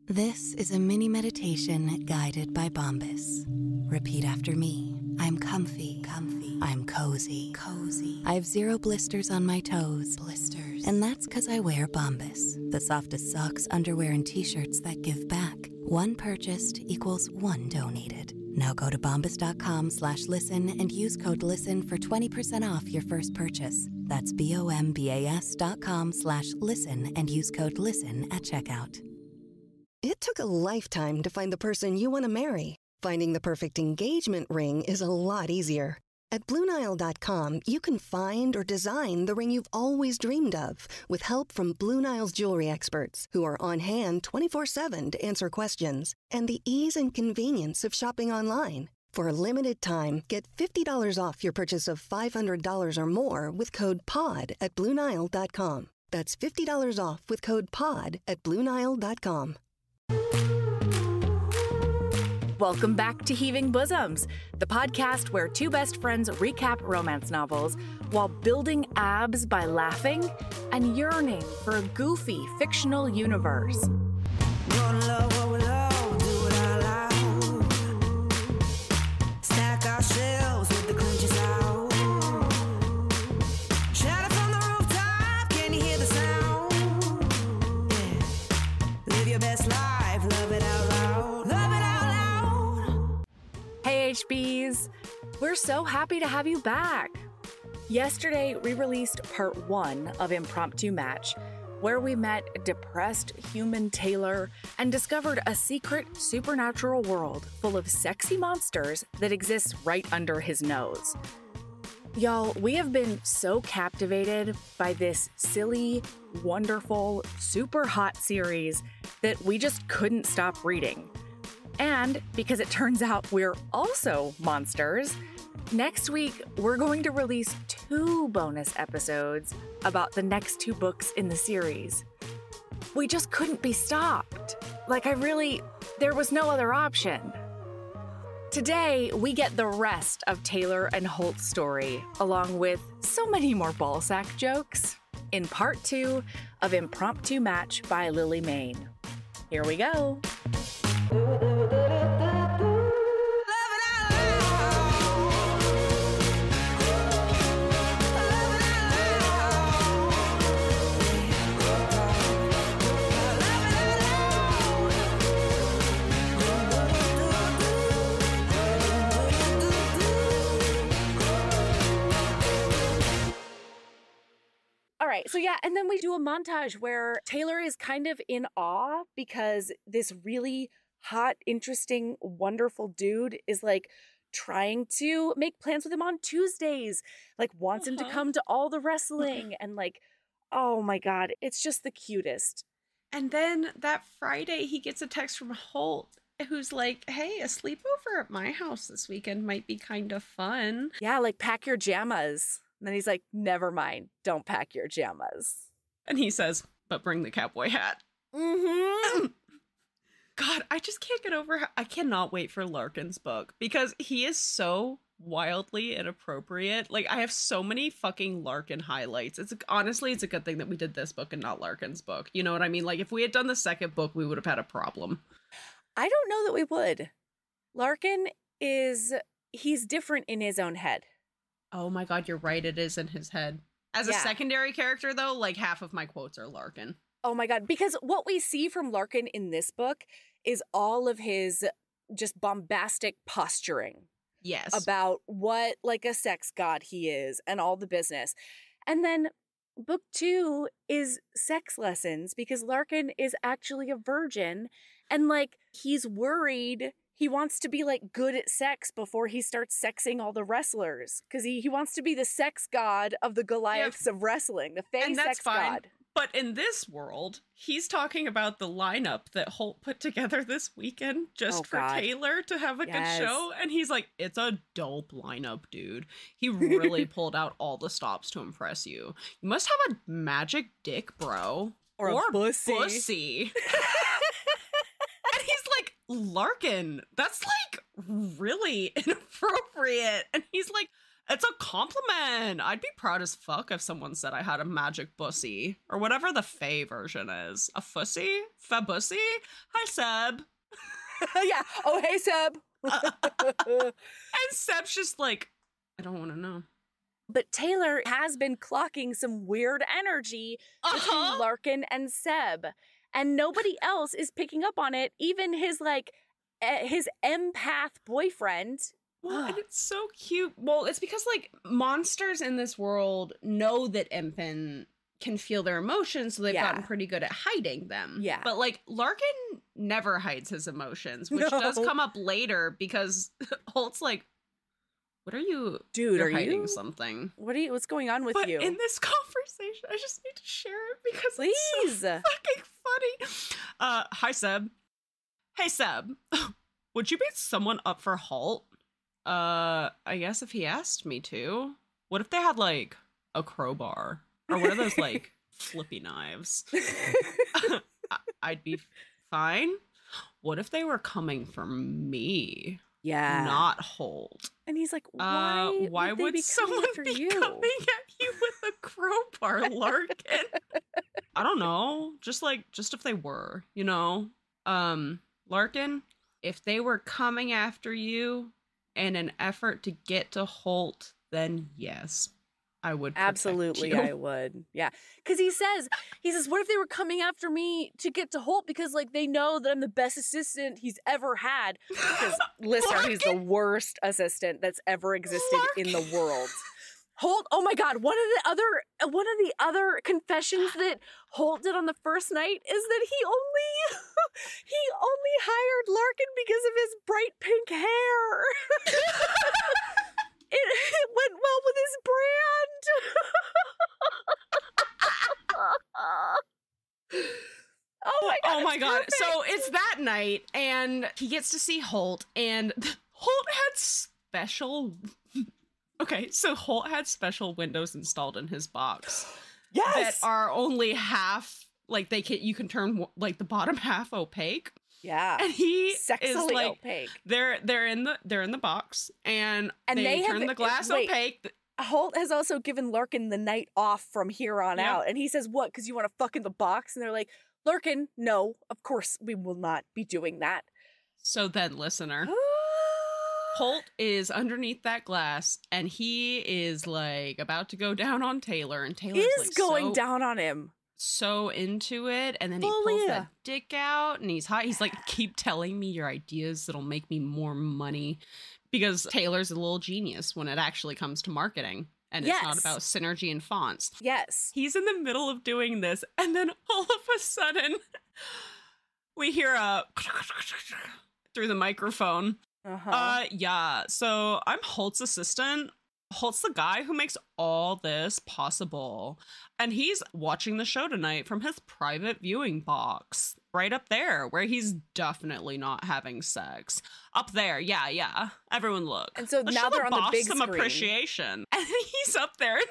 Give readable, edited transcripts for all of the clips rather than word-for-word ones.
This is a mini meditation guided by Bombas. Repeat after me. I'm comfy. I'm cozy. I have 0 blisters on my toes. And that's because I wear Bombas, the softest socks, underwear, and T-shirts that give back. One purchased equals one donated. Now go to bombas.com/listen and use code LISTEN for 20% off your first purchase. That's bombas.com/listen and use code LISTEN at checkout. It took a lifetime to find the person you want to marry. Finding the perfect engagement ring is a lot easier. At BlueNile.com, you can find or design the ring you've always dreamed of with help from Blue Nile's jewelry experts who are on hand 24/7 to answer questions, and the ease and convenience of shopping online. For a limited time, get $50 off your purchase of $500 or more with code POD at BlueNile.com. That's $50 off with code POD at BlueNile.com. Welcome back to Heaving Bosoms, the podcast where two best friends recap romance novels while building abs by laughing and yearning for a goofy fictional universe. Stack our shelves with the clinches out. Shout it from the rooftop, can you hear the sound? Yeah. Live your best life, love it out loud. Love it out loud. Hey HBs, we're so happy to have you back. Yesterday, we released part 1 of Impromptu Match, where we met depressed human Taylor and discovered a secret supernatural world full of sexy monsters that exists right under his nose. Y'all, we have been so captivated by this silly, wonderful, super hot series that we just couldn't stop reading. And because it turns out we're also monsters, next week we're going to release 2 bonus episodes about the next 2 books in the series. We just couldn't be stopped. There was no other option. Today, we get the rest of Taylor and Holt's story, along with so many more ballsack jokes, in part 2 of Impromptu Match by Lily Mayne. Here we go. All right, so yeah, and then we do a montage where Taylor is kind of in awe because this really hot, interesting, wonderful dude is trying to make plans with him on Tuesdays, wants him to come to all the wrestling and oh my God, it's just the cutest. And then that Friday he gets a text from Holt who's like, hey, a sleepover at my house this weekend might be kind of fun. Yeah, pack your jammas. And then he's like, never mind, don't pack your jammas. And he says, but bring the cowboy hat. Mm-hmm. God, I just can't get over I cannot wait for Larkin's book because he is so wildly inappropriate. I have so many fucking Larkin highlights. Honestly, it's a good thing that we did this book and not Larkin's book. You know what I mean? If we had done the second book, we would have had a problem. I don't know that we would. Larkin he's different in his own head. Oh my God, you're right. It is in his head. As a secondary character, though, half of my quotes are Larkin. Oh my God, because what we see from Larkin in this book is all of his just bombastic posturing. Yes. About what a sex god he is and all the business. And then book 2 is sex lessons because Larkin is actually a virgin and he's worried. He wants to be good at sex before he starts sexing all the wrestlers because he wants to be the sex god of the Goliaths of wrestling, the fake sex god. But in this world, he's talking about the lineup that Holt put together this weekend just for Taylor to have a good show. And he's like, it's a dope lineup, dude. He really pulled out all the stops to impress you. You must have a magic dick, bro. Or a pussy. And he's like, Larkin, that's really inappropriate. And he's like, It's a compliment. I'd be proud as fuck if someone said I had a magic bussy or whatever the Fae version is. A fussy? Fabussy? Hi, Seb. Yeah. Oh, hey, Seb. And Seb's just like, I don't want to know. But Taylor has been clocking some weird energy between Larkin and Seb. And nobody else is picking up on it. Even his, like, his empath boyfriend. Well, and it's so cute. Well, it's because, like, monsters in this world know that Impen can feel their emotions, so they've gotten pretty good at hiding them. Yeah. But, like, Larkin never hides his emotions, which does come up later because Holt's like, what are you? Dude, are hiding you something? What's going on with you? In this conversation, I just need to share it because it's so fucking funny. Hi, Seb. Hey, Seb. Would you beat someone up for Holt? I guess if he asked me to. What if they had, like, a crowbar? Or one of those, like, flippy knives? I'd be fine. What if they were coming for me? Yeah. Not Holt. And he's like, why would someone be coming at you with a crowbar, Larkin? I don't know. Just if they were, you know? Larkin, if they were coming after you in an effort to get to Holt, then yes, I would protect absolutely you. I would. Yeah. Because he says, what if they were coming after me to get to Holt because, like, they know that I'm the best assistant he's ever had. Because, listener, he's the worst assistant that's ever existed in the world. Holt, oh my God, one of the other confessions that Holt did on the first night is that he only hired Larkin because of his bright pink hair. It went well with his brand. Oh my God. Perfect. So it's that night and he gets to see Holt, and Holt had special windows installed in his box. Yes. That are only half, like, you can turn, like, the bottom half opaque. Yeah. And he sexily is, like, opaque. They're in the box and they turn the glass opaque. Holt has also given Larkin the night off from here on out. And he says, what, because you want to fuck in the box? And they're like, Larkin, no, of course we will not be doing that. So then, listener, Holt is underneath that glass and he is, like, about to go down on Taylor, and Taylor's like going down on him. So into it, and then he pulls that dick out and he's hot. He's like, keep telling me your ideas that'll make me more money, because Taylor's a little genius when it actually comes to marketing, and it's not about synergy and fonts. Yes. He's in the middle of doing this, and then all of a sudden we hear a through the microphone. Yeah, so I'm Holt's assistant. Holt's the guy who makes all this possible. And he's watching the show tonight from his private viewing box. Right up there, where he's definitely not having sex. Up there, yeah. Everyone look. And so now they're on the big screen. Some appreciation. And he's up there, and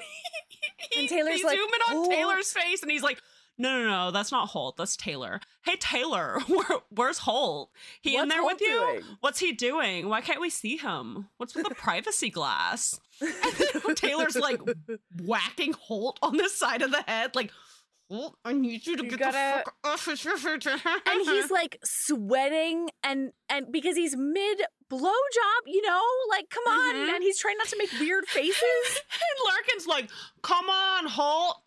and Taylor's he's like, zooming on Taylor's face, and he's like, no, that's not Holt. That's Taylor. Hey, Taylor, where's Holt? He in there with you? What's he doing? Why can't we see him? What's with the privacy glass? And then Taylor's, like, whacking Holt on the side of the head, like, Holt, I need you to get the fuck off. And he's, like, sweating, and because he's mid blowjob, you know, like, come on, and he's trying not to make weird faces. And Larkin's like, come on, Holt,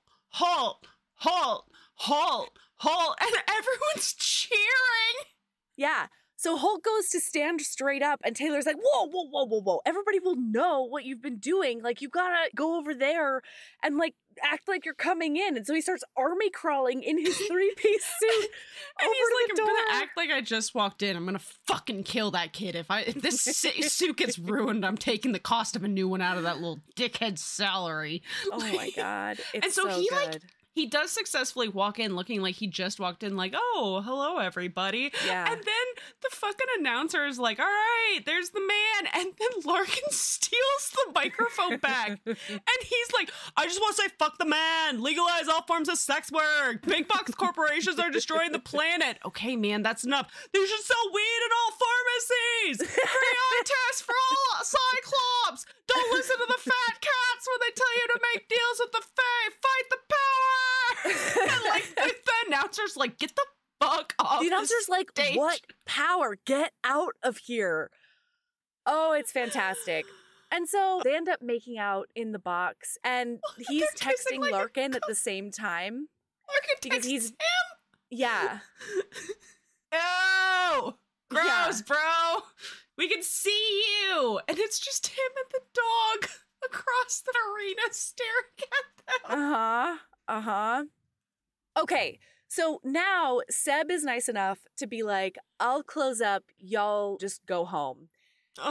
and everyone's cheering. Yeah. So Holt goes to stand straight up, and Taylor's like, whoa. Everybody will know what you've been doing. Like, you gotta go over there and, like, act like you're coming in. And so he starts army crawling in his 3-piece suit. And he's like, I'm gonna act like I just walked in. I'm gonna fucking kill that kid. If this suit gets ruined, I'm taking the cost of a new one out of that little dickhead's salary. Oh my God. It's so he good. Like, he does successfully walk in looking like he just walked in, like, oh, hello, everybody. Yeah. And then the fucking announcer is like, all right, there's the man. And then Larkin steals the microphone back. And he's like, I just want to say, fuck the man. Legalize all forms of sex work. Big box corporations are destroying the planet. Okay, man, that's enough. They should sell weed in all fantasies! Freon test for all Cyclops! Don't listen to the fat cats when they tell you to make deals with the Fae! Fight the power! And like the announcer's like, get the fuck off. The announcer's like, stage. what power? Get out of here. Oh, it's fantastic. And so they end up making out in the box, and he's texting like Larkin at the same time. Larkin because he's him? Yeah. Ew! Gross, bro! We can see you! And it's just him and the dog across the arena staring at them. Okay, so now Seb is nice enough to be like, I'll close up, y'all just go home.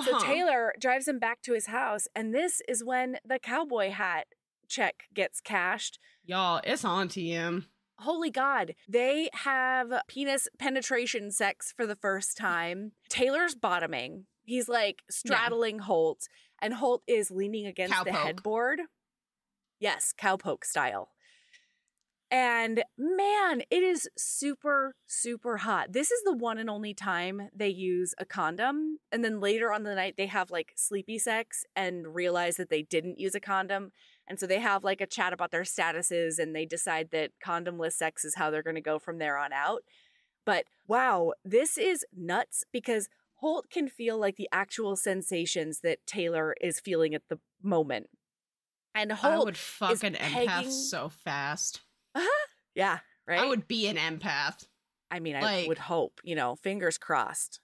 So Taylor drives him back to his house, and this is when the cowboy hat check gets cashed. Y'all, it's on to him. Holy God. They have penis penetration sex for the first time. Taylor's bottoming. He's like straddling Holt, and Holt is leaning against the headboard. Yes, cowpoke style. And man, it is super, super hot. This is the one and only time they use a condom. And then later on the night, they have like sleepy sex and realize that they didn't use a condom. And so they have like a chat about their statuses, and they decide that condomless sex is how they're going to go from there on out. But wow, this is nuts because Holt can feel like the actual sensations that Taylor is feeling at the moment. And Holt I would fuck an empath so fast. Yeah, right? I would be an empath. I mean, I would hope, fingers crossed.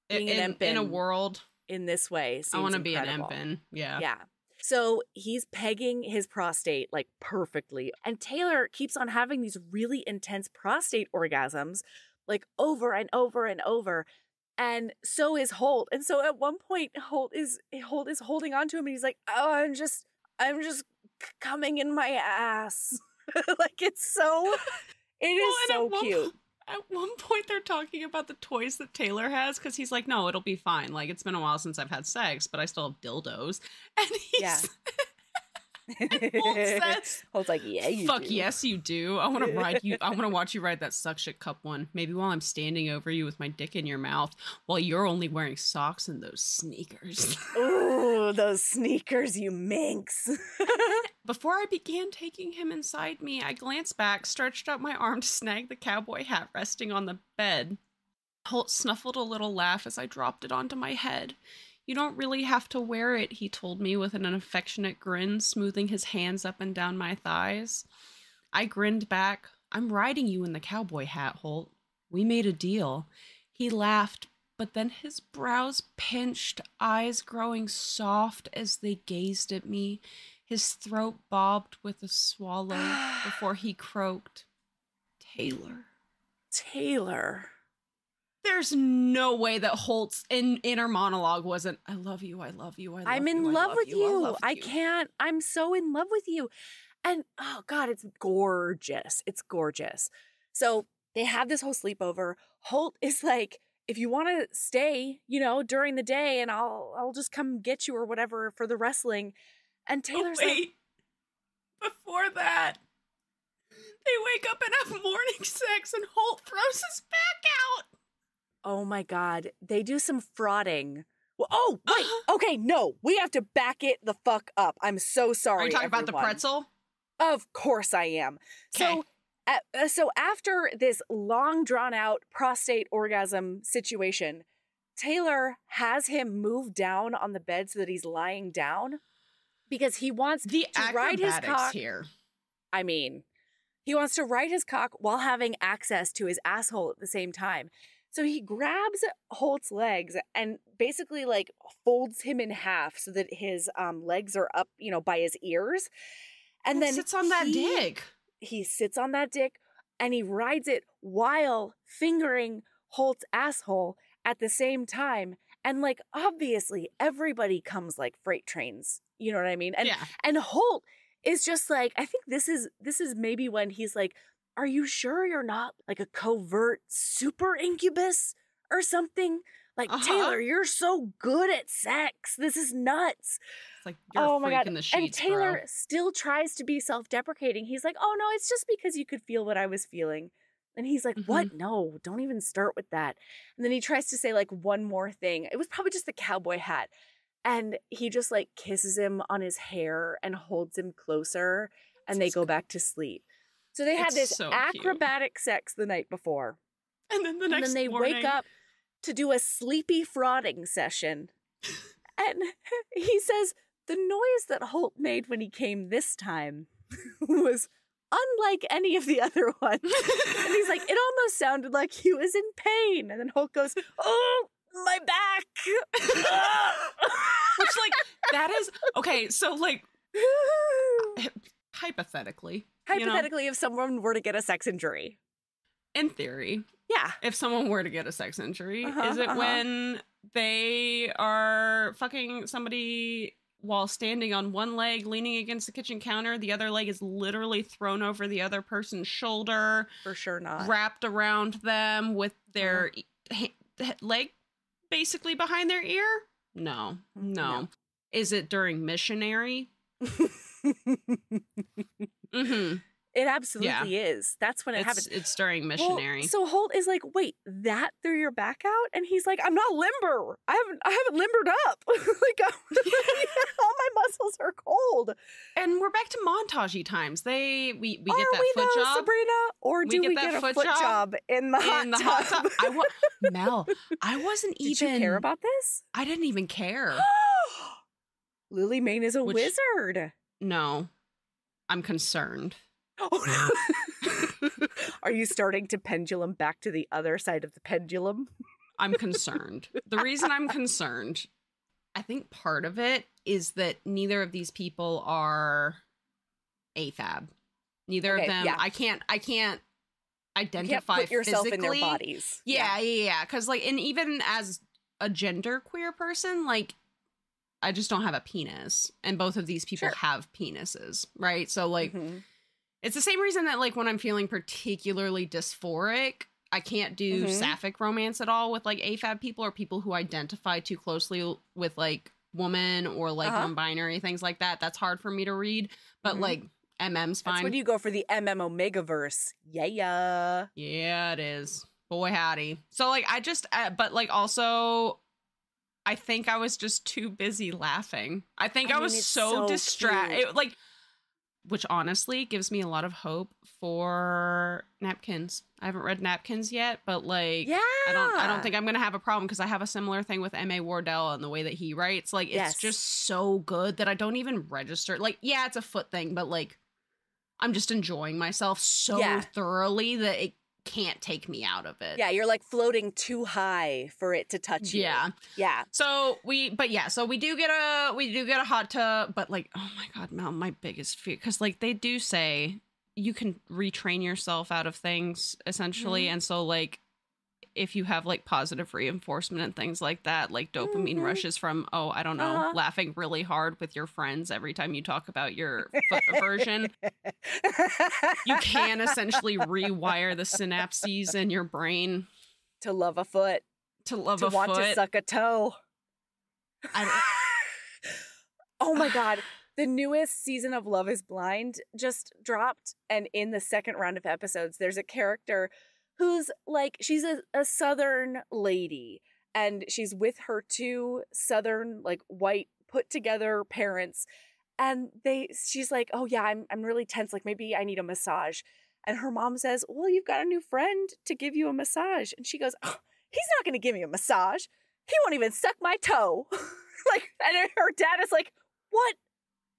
Being an empath in a world in this way seems I want to incredible. be an empath. Yeah. Yeah. So he's pegging his prostate like perfectly. And Taylor keeps on having these really intense prostate orgasms like over and over and over. And so is Holt. And so at one point, Holt is holding on to him, and he's like, oh, I'm just coming in my ass. Like it is so cute. At one point they're talking about the toys that Taylor has, because he's like, no, it'll be fine. Like, it's been a while since I've had sex, but I still have dildos. And he's and Holt says, Holt's like, yeah, you fuck do. yes, you do. I want to ride you. I want to watch you ride that suck shit cup one. Maybe while I'm standing over you with my dick in your mouth, while you're only wearing socks and those sneakers. Ooh, those sneakers, you minx. Before I began taking him inside me, I glanced back, stretched out my arm to snag the cowboy hat resting on the bed. Holt snuffled a little laugh as I dropped it onto my head. You don't really have to wear it, he told me with an affectionate grin, smoothing his hands up and down my thighs. I grinned back. I'm riding you in the cowboy hat, Holt. We made a deal. He laughed, but then his brows pinched, eyes growing soft as they gazed at me. His throat bobbed with a swallow before he croaked, Taylor. There's no way that Holt's inner monologue wasn't, I love you, I love you, I love you. I'm in love with you. I can't. I'm so in love with you. And oh God, it's gorgeous. It's gorgeous. So they have this whole sleepover. Holt is like, if you want to stay, during the day, and I'll just come get you or whatever for the wrestling. And Taylor's like, before that, they wake up and have morning sex, and Holt throws his back out. Oh my God. They do some frauding. Well, oh, wait. Okay, no. We have to back it the fuck up. I'm so sorry, Are you talking everyone. about the pretzel? Of course I am. Okay. So after this long drawn out prostate orgasm situation, Taylor has him move down on the bed so that he's lying down because he wants to ride his cock here. I mean, he wants to ride his cock while having access to his asshole at the same time. So he grabs Holt's legs and basically like folds him in half so that his legs are up, by his ears. And then sits on that dick. He sits on that dick and he rides it while fingering Holt's asshole at the same time. And like, obviously everybody comes like freight trains. You know what I mean? And Holt is just like, I think this is maybe when he's like, are you sure you're not like a covert super incubus or something? Like, Taylor, you're so good at sex. This is nuts. It's like, you're a freak in the sheets, and Taylor bro. still tries to be self-deprecating. He's like, oh, no, it's just because you could feel what I was feeling. And he's like, what? No, don't even start with that. And then he tries to say like one more thing. It was probably just the cowboy hat. And he just like kisses him on his hair and holds him closer. And they go back to sleep. So they had this acrobatic sex the night before. And then the next morning. And then they wake up to do a sleepy frauding session. And he says the noise that Holt made when he came this time was unlike any of the other ones. And he's like, it almost sounded like he was in pain. And then Holt goes, oh, my back. Which, like, that is, okay, so, like, hypothetically. Hypothetically, if someone were to get a sex injury. In theory. Yeah. If someone were to get a sex injury, is it when they are fucking somebody while standing on one leg, leaning against the kitchen counter, the other leg is literally thrown over the other person's shoulder? For sure not. Wrapped around them with their leg basically behind their ear? No. Is it during missionary? It absolutely is. That's when it happens. It's during missionary. Well, so Holt is like, wait, that threw your back out? And he's like, I'm not limber. I haven't limbered up. Like, all my muscles are cold. And we're back to montagey times. We get that foot job, Sabrina, or do we get a foot job in the hot tub? Mel, I wasn't even. Did you care about this? I didn't even care. Lily Mayne is a wizard. No, I'm concerned. Oh, no. Are you starting to pendulum back to the other side of the pendulum? I'm concerned. The reason I'm concerned, I think part of it is that neither of these people are AFAB. Neither of them. Yeah. I can't identify. You can't put yourself physically in their bodies. Yeah. Because like, and even as a genderqueer person, like, I just don't have a penis, and both of these people have penises, right? So like. It's the same reason that, like, when I'm feeling particularly dysphoric, I can't do sapphic romance at all with, like, AFAB people or people who identify too closely with, like, woman or, like, non-binary, things like that. That's hard for me to read. But, like, MM's fine. That's when you go for the MM Omegaverse. Yeah. Yeah, it is. Boy, howdy. So, like, I just, but, like, also, I think I was just too busy laughing. I think I was so distracted. Like, which honestly gives me a lot of hope for Napkins. I haven't read Napkins yet, but like, I don't think I'm gonna have a problem because I have a similar thing with M.A. Wardell and the way that he writes. Like, it's just so good that I don't even register. Like, yeah, it's a foot thing, but like, I'm just enjoying myself so thoroughly that it can't take me out of it. Yeah, you're like floating too high for it to touch you. Yeah. So we do get a hot tub, but like, oh my God, Mel, my biggest fear, because like they do say you can retrain yourself out of things essentially, and so like if you have like positive reinforcement and things like that, like dopamine rushes from, I don't know, laughing really hard with your friends every time you talk about your foot aversion. You can essentially rewire the synapses in your brain. To love a foot. To want to suck a toe. Oh my God. The newest season of Love is Blind just dropped. And in the second round of episodes, there's a character who's like, she's a Southern lady, and she's with her two Southern, like, white, put together parents. And she's like, oh yeah, I'm really tense. Like, maybe I need a massage. And her mom says, well, you've got a new friend to give you a massage. And she goes, oh, he's not going to give me a massage. He won't even suck my toe. Like, and her dad is like, what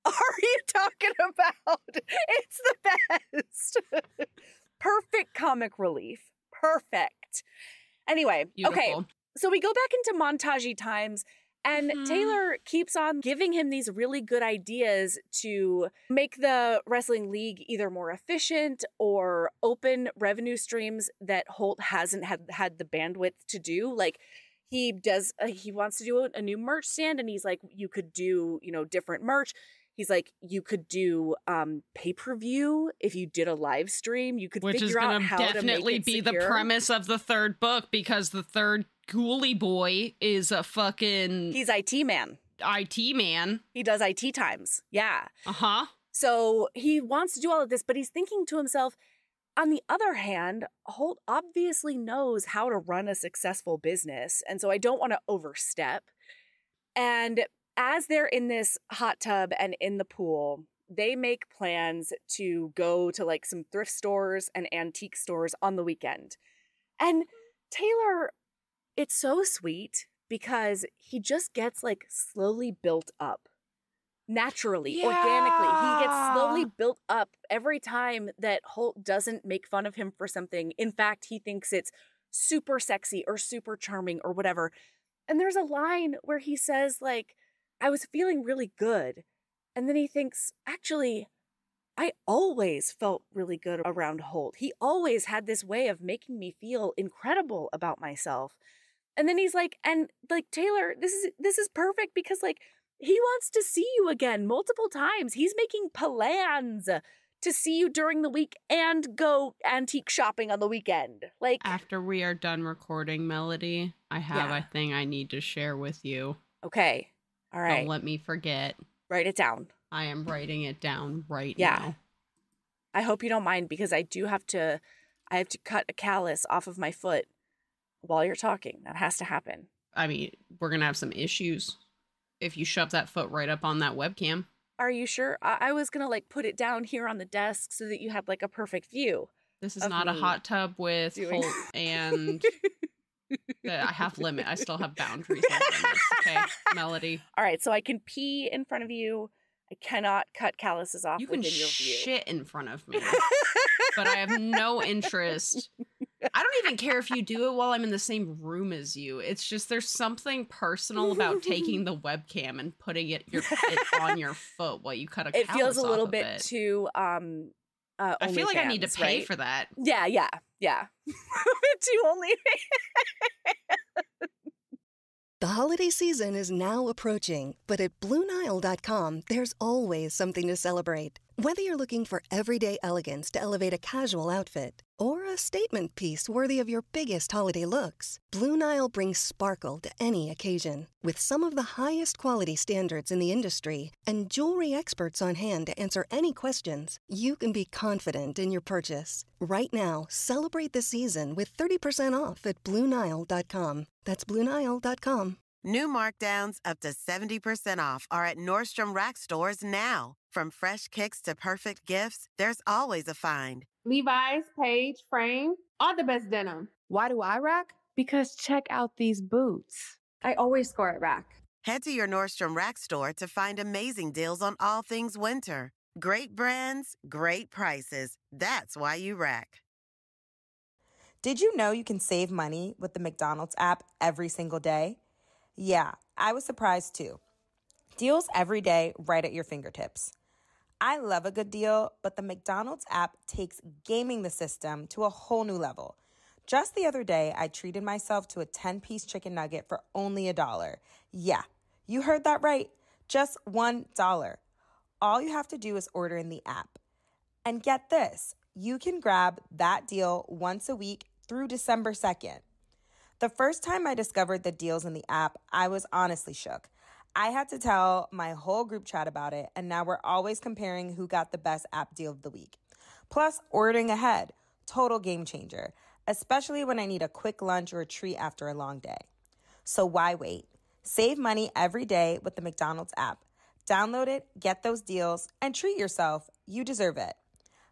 are you talking about? It's the best. Perfect comic relief. Perfect. Anyway, beautiful. Okay, so we go back into montagey times, and Taylor keeps on giving him these really good ideas to make the wrestling league either more efficient or open revenue streams that Holt hasn't had the bandwidth to do. Like, he wants to do a new merch stand, and he's like, you could do, different merch. He's like, you could do pay-per-view if you did a live stream. You could figure out how to make it secure. Which is going to definitely be the premise of the third book, because the third ghoulie boy is a fucking... He's IT man. IT man. He does IT times. Yeah. Uh-huh. So he wants to do all of this, but he's thinking to himself, on the other hand, Holt obviously knows how to run a successful business, and so I don't want to overstep. And as they're in this hot tub and in the pool, they make plans to go to like some thrift stores and antique stores on the weekend. And Taylor, it's so sweet because he just gets like slowly built up. Naturally, organically. He gets slowly built up every time that Holt doesn't make fun of him for something. In fact, he thinks it's super sexy or super charming or whatever. And there's a line where he says, like, I was feeling really good. And then he thinks, actually, I always felt really good around Holt. He always had this way of making me feel incredible about myself. And then he's like, and like, Taylor, this is perfect because like, he wants to see you again multiple times. He's making plans to see you during the week and go antique shopping on the weekend. Like, after we are done recording, Melody, I have a thing I need to share with you. Okay. All right. Don't let me forget. Write it down. I am writing it down right now. Yeah. I hope you don't mind because I have to cut a callus off of my foot while you're talking. That has to happen. I mean, we're going to have some issues if you shove that foot right up on that webcam. Are you sure? I was going to like put it down here on the desk so that you had like a perfect view. This is not a hot tub with Holt and I have limit. I still have boundaries and limits. Okay, Melody. All right, so I can pee in front of you. I cannot cut calluses off within your view. You can shit in front of me, but I have no interest. I don't even care if you do it while I'm in the same room as you. It's just there's something personal about taking the webcam and putting it on your foot while you cut a callus off. It feels a little bit too I feel like I need to pay for that. Yeah. Too only. The holiday season is now approaching, but at BlueNile.com, there's always something to celebrate. Whether you're looking for everyday elegance to elevate a casual outfit or a statement piece worthy of your biggest holiday looks, Blue Nile brings sparkle to any occasion. With some of the highest quality standards in the industry and jewelry experts on hand to answer any questions, you can be confident in your purchase. Right now, celebrate the season with 30% off at BlueNile.com. That's BlueNile.com. New markdowns up to 70% off are at Nordstrom Rack stores now. From fresh kicks to perfect gifts, there's always a find. Levi's, Page, Frame, all the best denim. Why do I rack? Because check out these boots. I always score at Rack. Head to your Nordstrom Rack store to find amazing deals on all things winter. Great brands, great prices. That's why you rack. Did you know you can save money with the McDonald's app every single day? Yeah, I was surprised too. Deals every day right at your fingertips. I love a good deal, but the McDonald's app takes gaming the system to a whole new level. Just the other day, I treated myself to a 10-piece chicken nugget for only $1. Yeah, you heard that right. Just $1. All you have to do is order in the app. And get this, you can grab that deal once a week through December 2nd. The first time I discovered the deals in the app, I was honestly shook. I had to tell my whole group chat about it, and now we're always comparing who got the best app deal of the week. Plus, ordering ahead, total game changer, especially when I need a quick lunch or a treat after a long day. So why wait? Save money every day with the McDonald's app. Download it, get those deals, and treat yourself. You deserve it.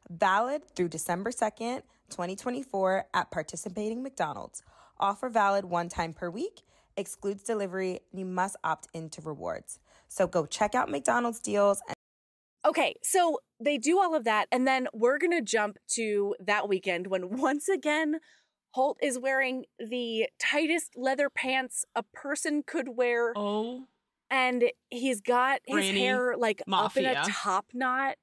Valid through December 2nd, 2024 at participating McDonald's. Offer valid one time per week. Excludes delivery. You must opt into rewards. So go check out McDonald's deals. Okay, so they do all of that, and then we're going to jump to that weekend when once again Holt is wearing the tightest leather pants a person could wear. Oh. And he's got his hair like Mafia. up in a top knot.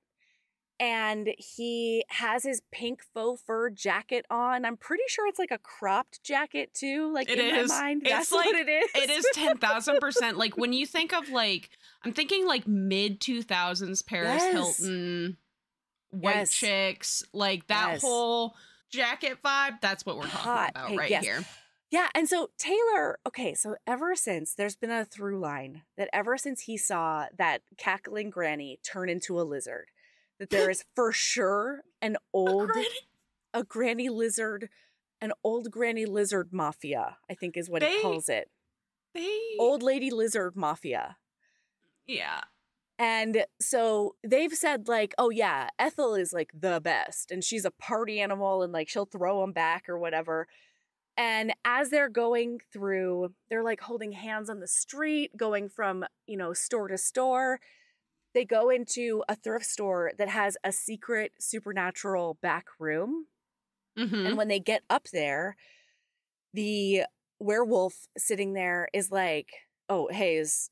And he has his pink faux fur jacket on. I'm pretty sure it's like a cropped jacket too. Like in my mind, that's like, what it is. It is 10,000%. Like when you think of like, I'm thinking like mid 2000s Paris Hilton, white chicks, like that whole jacket vibe. That's what we're talking about right here. Yeah. And so Taylor, okay, so ever since there's been a through line that ever since he saw that cackling granny turn into a lizard, that there is for sure an old a granny lizard, an old granny lizard mafia, I think is what it calls it. Old lady lizard mafia. Yeah. And so they've said like, oh yeah, Ethel is like the best and she's a party animal and like she'll throw them back or whatever. And as they're going through, they're like holding hands on the street, going from, you know, store to store. They go into a thrift store that has a secret supernatural back room. Mm-hmm. And when they get up there, the werewolf sitting there is like, oh, hey, does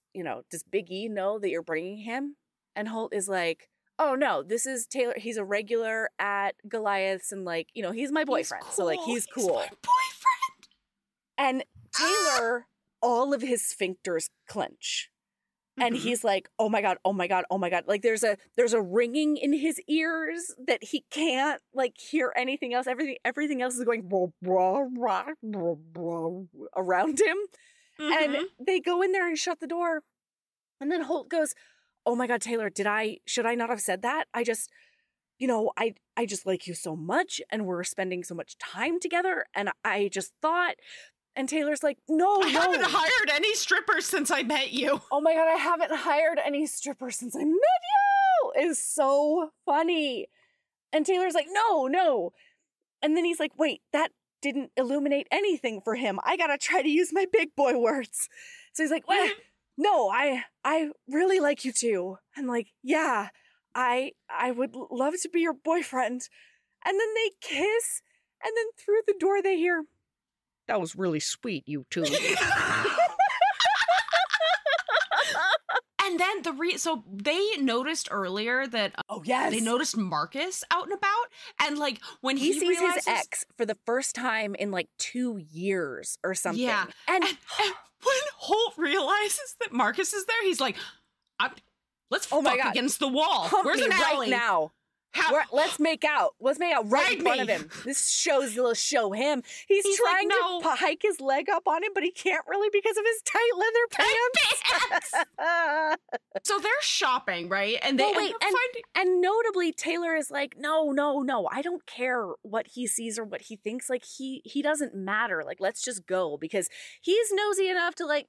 Big E know that you're bringing him? And Holt is like, oh, no, this is Taylor. He's a regular at Goliaths and like, you know, he's my boyfriend. Cool. So like, he's cool. He's my boyfriend. And Taylor, all of his sphincters clench. And he's like, oh my God, oh my God, oh my God. Like there's a ringing in his ears that he can't like hear anything else. Everything else is going blah, blah, blah, blah, blah, around him. Mm-hmm. And they go in there and shut the door. And then Holt goes, oh my God, Taylor, should I not have said that? I just like you so much and we're spending so much time together. And I just thought. And Taylor's like, no. I haven't hired any strippers since I met you. Oh my God, I haven't hired any strippers since I met you. It's so funny. And Taylor's like, no. And then he's like, wait, that didn't illuminate anything for him. I gotta try to use my big boy words. So he's like, well, no, I really like you too. I'm like, yeah, I would love to be your boyfriend. And then they kiss. And then through the door they hear, that was really sweet, you two. And then so they noticed earlier that they noticed Marcus out and about, and like when he sees his ex for the first time in like 2 years or something. Yeah, and when Holt realizes that Marcus is there, he's like, "Let's fuck against the wall. Where's an alley right now? Let's make out. Let's make out right in front of him. This will show him. He's trying to hike his leg up on him, but he can't really because of his tight leather pants. So they're shopping, right? And and notably, Taylor is like, no. I don't care what he sees or what he thinks. Like he doesn't matter. Like let's just go because he's nosy enough to like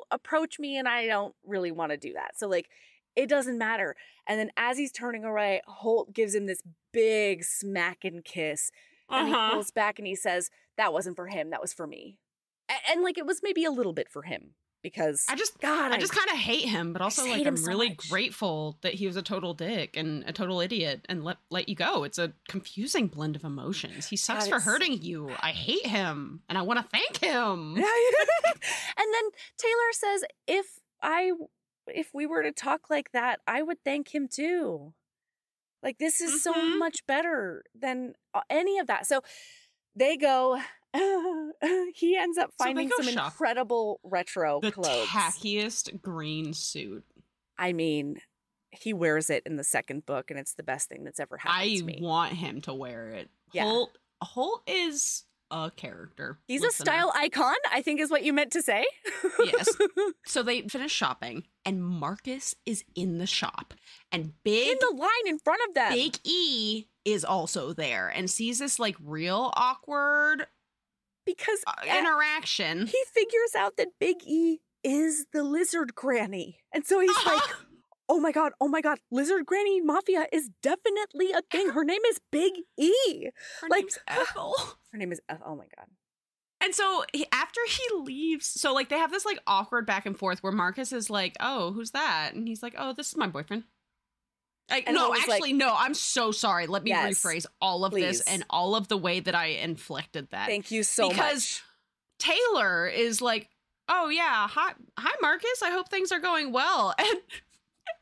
approach me, and I don't really want to do that. So like. It doesn't matter. And then as he's turning away, Holt gives him this big smacking kiss. And he pulls back and he says, that wasn't for him. That was for me. And like, it was maybe a little bit for him because I just kind of hate him, but also like, I'm really grateful that he was a total dick and a total idiot and let you go. It's a confusing blend of emotions. He sucks for hurting you. I hate him and I want to thank him. And then Taylor says, if we were to talk like that, I would thank him too. Like, this is so much better than any of that. So they go, he ends up finding some incredible retro clothes. The tackiest green suit. I mean, he wears it in the second book, and it's the best thing that's ever happened to me. I want him to wear it. Yeah. Holt is a character. He's a style icon, I think is what you meant to say. Yes. So they finish shopping and Marcus is in the shop and in the line in front of them. Big E is also there and sees this like real awkward because interaction. He figures out that Big E is the lizard granny. And so he's like, oh my God, Lizard Granny Mafia is definitely a thing. Her name is Big E. Her name's Ethel. Her name is Ethel. Oh my God. And so after he leaves, so like they have this like awkward back and forth where Marcus is like, oh, who's that? And he's like, oh, this is my boyfriend. No, I'm so sorry. Let me rephrase all of this and all of the way that I inflected that. Thank you so much. Because Taylor is like, oh yeah, hi Marcus. I hope things are going well.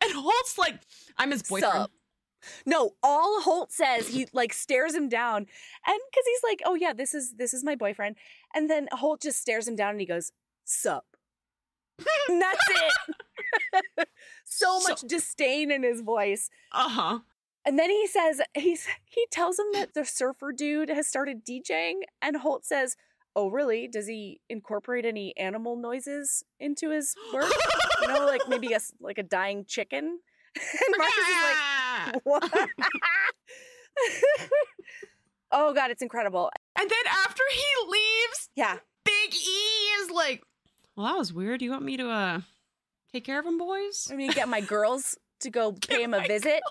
And Holt's like, I'm his boyfriend. Sup? No, all Holt says, he like stares him down. And because he's like, oh yeah, this is my boyfriend. And then Holt just stares him down and he goes, sup. And that's it. so much disdain in his voice. And then he says, he tells him that the surfer dude has started DJing. And Holt says, oh, really? Does he incorporate any animal noises into his work? Like maybe a dying chicken? And Marcus is like, what? Oh, God, it's incredible. And then after he leaves, yeah, Big E is like, well, that was weird. You want me to take care of him, boys? I mean, get my girls to go pay him a visit.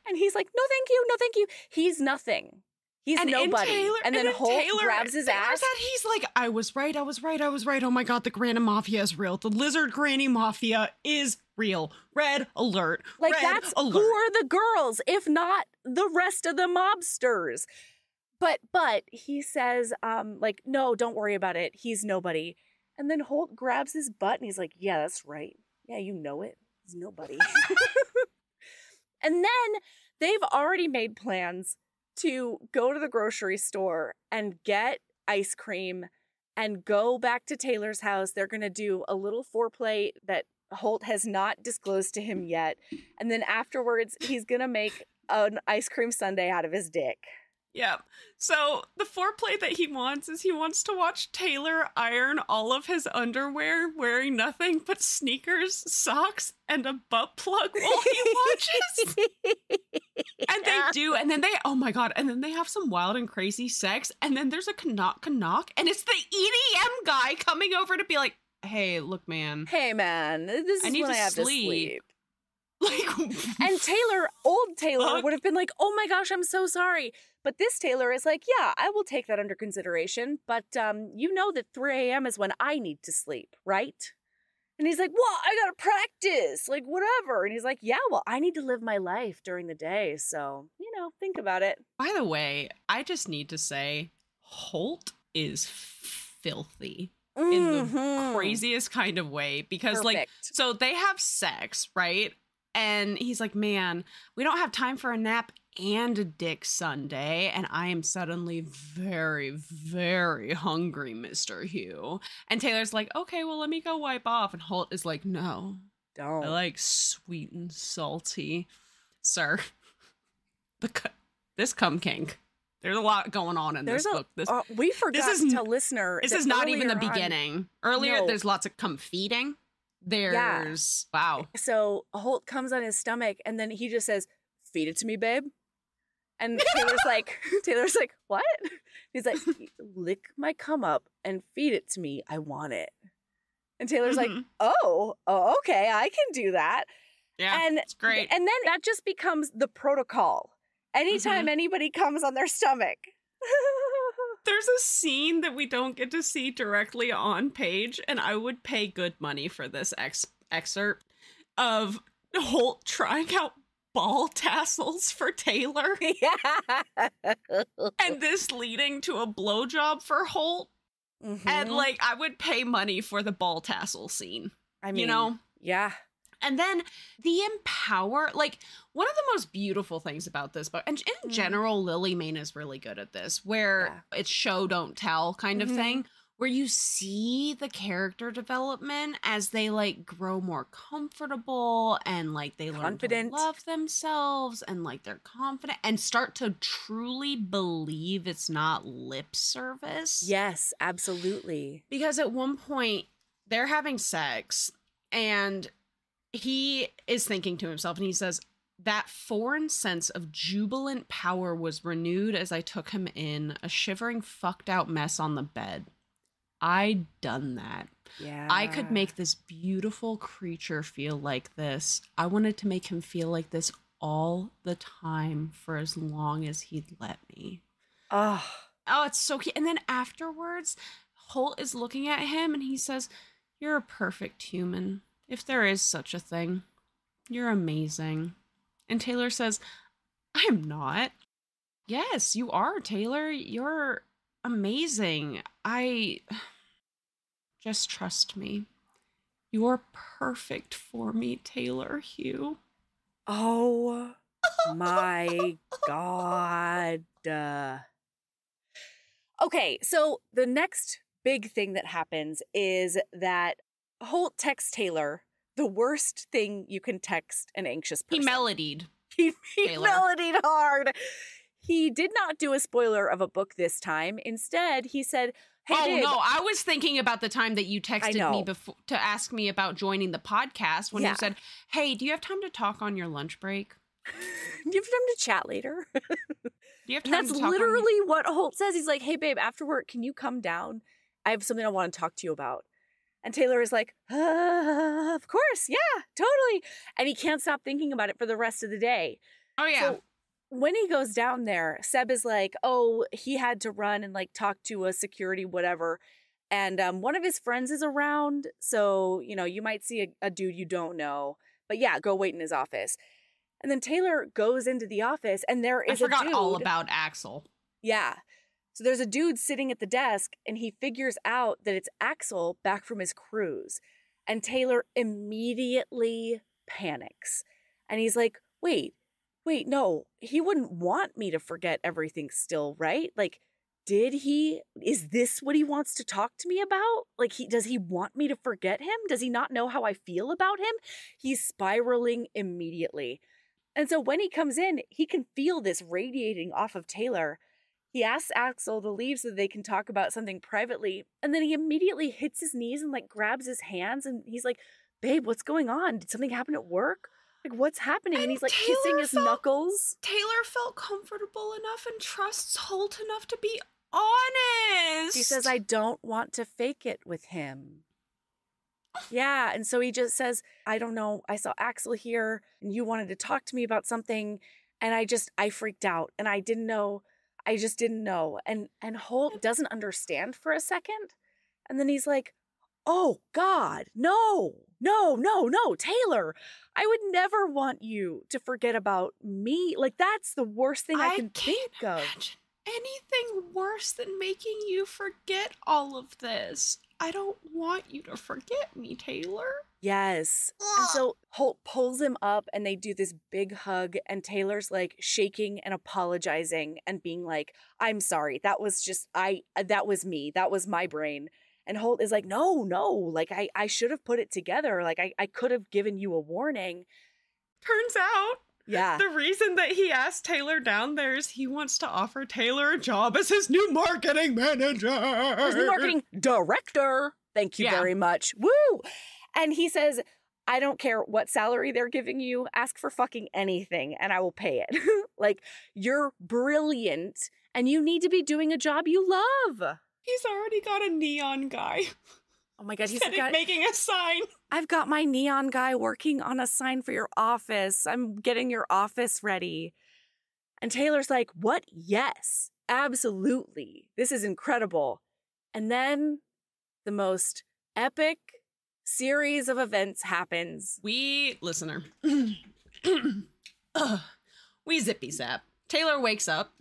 And he's like, no, thank you. No, thank you. He's nothing. He's nobody. And then Holt grabs his ass. He's like, I was right. Oh my God, the Granny Mafia is real. The Lizard Granny Mafia is real. Red alert. Like, Red that's alert. Who are the girls, if not the rest of the mobsters? But he says, like, no, don't worry about it. He's nobody. And then Holt grabs his butt and he's like, yeah, that's right. Yeah, you know it. He's nobody. And then they've already made plans to go to the grocery store and get ice cream and go back to Taylor's house. They're going to do a little foreplay that Holt has not disclosed to him yet. And then afterwards, he's going to make an ice cream sundae out of his dick. Yeah. So the foreplay that he wants is he wants to watch Taylor iron all of his underwear wearing nothing but sneakers, socks, and a butt plug while he watches. And they do. And then oh my God. And then they have some wild and crazy sex. And then there's a knock. And it's the EDM guy coming over to be like, hey, look, man. Hey, man. This is when I have to sleep. Like, and old Taylor would have been like, oh my gosh, I'm so sorry. But this Taylor is like, yeah, I will take that under consideration. But you know that 3 a.m. is when I need to sleep, right? And he's like, well, I got to practice, like whatever. And he's like, yeah, well, I need to live my life during the day. So, think about it. By the way, I just need to say, Holt is filthy. In the craziest kind of way. Because so they have sex, right? And he's like, man, we don't have time for a nap and a dick sundae. And I am suddenly very, very hungry, Mr. Hugh. And Taylor's like, okay, well, let me go wipe off. And Holt is like, no, don't. I like sweet and salty. Sir, this cum kink. There's a lot going on in this book. We forgot to tell listener. This is not even the beginning. Earlier, there's lots of cum feeding. Wow. So Holt comes on his stomach and then he just says, feed it to me, babe. And Taylor's like, what? He's like, lick my cum up and feed it to me. I want it. And Taylor's like, oh, okay, I can do that. Yeah, and it's great. And then that just becomes the protocol. Anytime anybody comes on their stomach. There's a scene that we don't get to see directly on page, and I would pay good money for this excerpt of Holt trying out ball tassels for Taylor. Yeah. And this leading to a blowjob for Holt. And, I would pay money for the ball tassel scene. I mean, Yeah. And then the one of the most beautiful things about this book, and in general, Lily Mayne is really good at this, where it's show, don't tell kind of thing, where you see the character development as they grow more comfortable and they learn to love themselves and they're confident and start to truly believe it's not lip service. Yes, absolutely. Because at one point they're having sex and he is thinking to himself and he says, that foreign sense of jubilant power was renewed as I took him in, a shivering, fucked out mess on the bed. I'd done that. Yeah. I could make this beautiful creature feel like this. I wanted to make him feel like this all the time for as long as he'd let me. Oh, it's so cute. And then afterwards, Holt is looking at him and he says, you're a perfect human. If there is such a thing, you're amazing. And Taylor says, I'm not. Yes, you are, Taylor. You're amazing. Just trust me. You're perfect for me, Taylor Hugh. Oh my God. Okay, so the next big thing that happens is that Holt texts Taylor the worst thing you can text an anxious person. He melodied. He melodied hard. He did not do a spoiler of a book this time. Instead, he said, hey, babe. No, I was thinking about the time that you texted me before to ask me about joining the podcast when you said, hey, do you have time to talk on your lunch break? Do you have time to chat later? You have time That's to talk literally what Holt says. He's like, hey, babe, after work, can you come down? I have something I want to talk to you about. And Taylor is like, of course. Yeah, totally. And he can't stop thinking about it for the rest of the day. Oh, yeah. So when he goes down there, Seb is like, oh, he had to run and like talk to a security, whatever. And one of his friends is around. So, you know, you might see a dude you don't know. But yeah, go wait in his office. And then Taylor goes into the office and there is a dude. I forgot all about Axel. Yeah. So there's a dude sitting at the desk and he figures out that it's Axel back from his cruise. And Taylor immediately panics. And he's like, wait, no, he wouldn't want me to forget everything still, right? Like, is this what he wants to talk to me about? Like, does he want me to forget him? Does he not know how I feel about him? He's spiraling immediately. And so when he comes in, he can feel this radiating off of Taylor. He asks Axel to leave so they can talk about something privately. And then he immediately hits his knees and like grabs his hands. And he's like, babe, what's going on? Did something happen at work? Like, what's happening? And he's like kissing his knuckles. Taylor felt comfortable enough and trusts Holt enough to be honest. He says, I don't want to fake it with him. Yeah. And so he just says, I don't know. I saw Axel here and you wanted to talk to me about something. And I freaked out and I didn't know. I just didn't know. And Holt doesn't understand for a second. And then he's like, oh God, no, Taylor, I would never want you to forget about me. Like, that's the worst thing I can think of. Anything worse than making you forget all of this. I don't want you to forget me, Taylor. Yes. And so Holt pulls him up and they do this big hug and Taylor's like shaking and apologizing and being like, I'm sorry. That was me. That was my brain. And Holt is like, no, like I should have put it together. Like I could have given you a warning. Turns out, yeah, the reason that he asked Taylor down there is he wants to offer Taylor a job as his new marketing manager. His new marketing director. Thank you very much. Woo! And he says, I don't care what salary they're giving you. Ask for fucking anything and I will pay it. Like, you're brilliant and you need to be doing a job you love. He's already got a neon guy. Oh my God, he's making a sign. I've got my neon guy working on a sign for your office. I'm getting your office ready. And Taylor's like, what? Yes, absolutely. This is incredible. And then the most epic series of events happens. Listener, we zippy zap. Taylor wakes up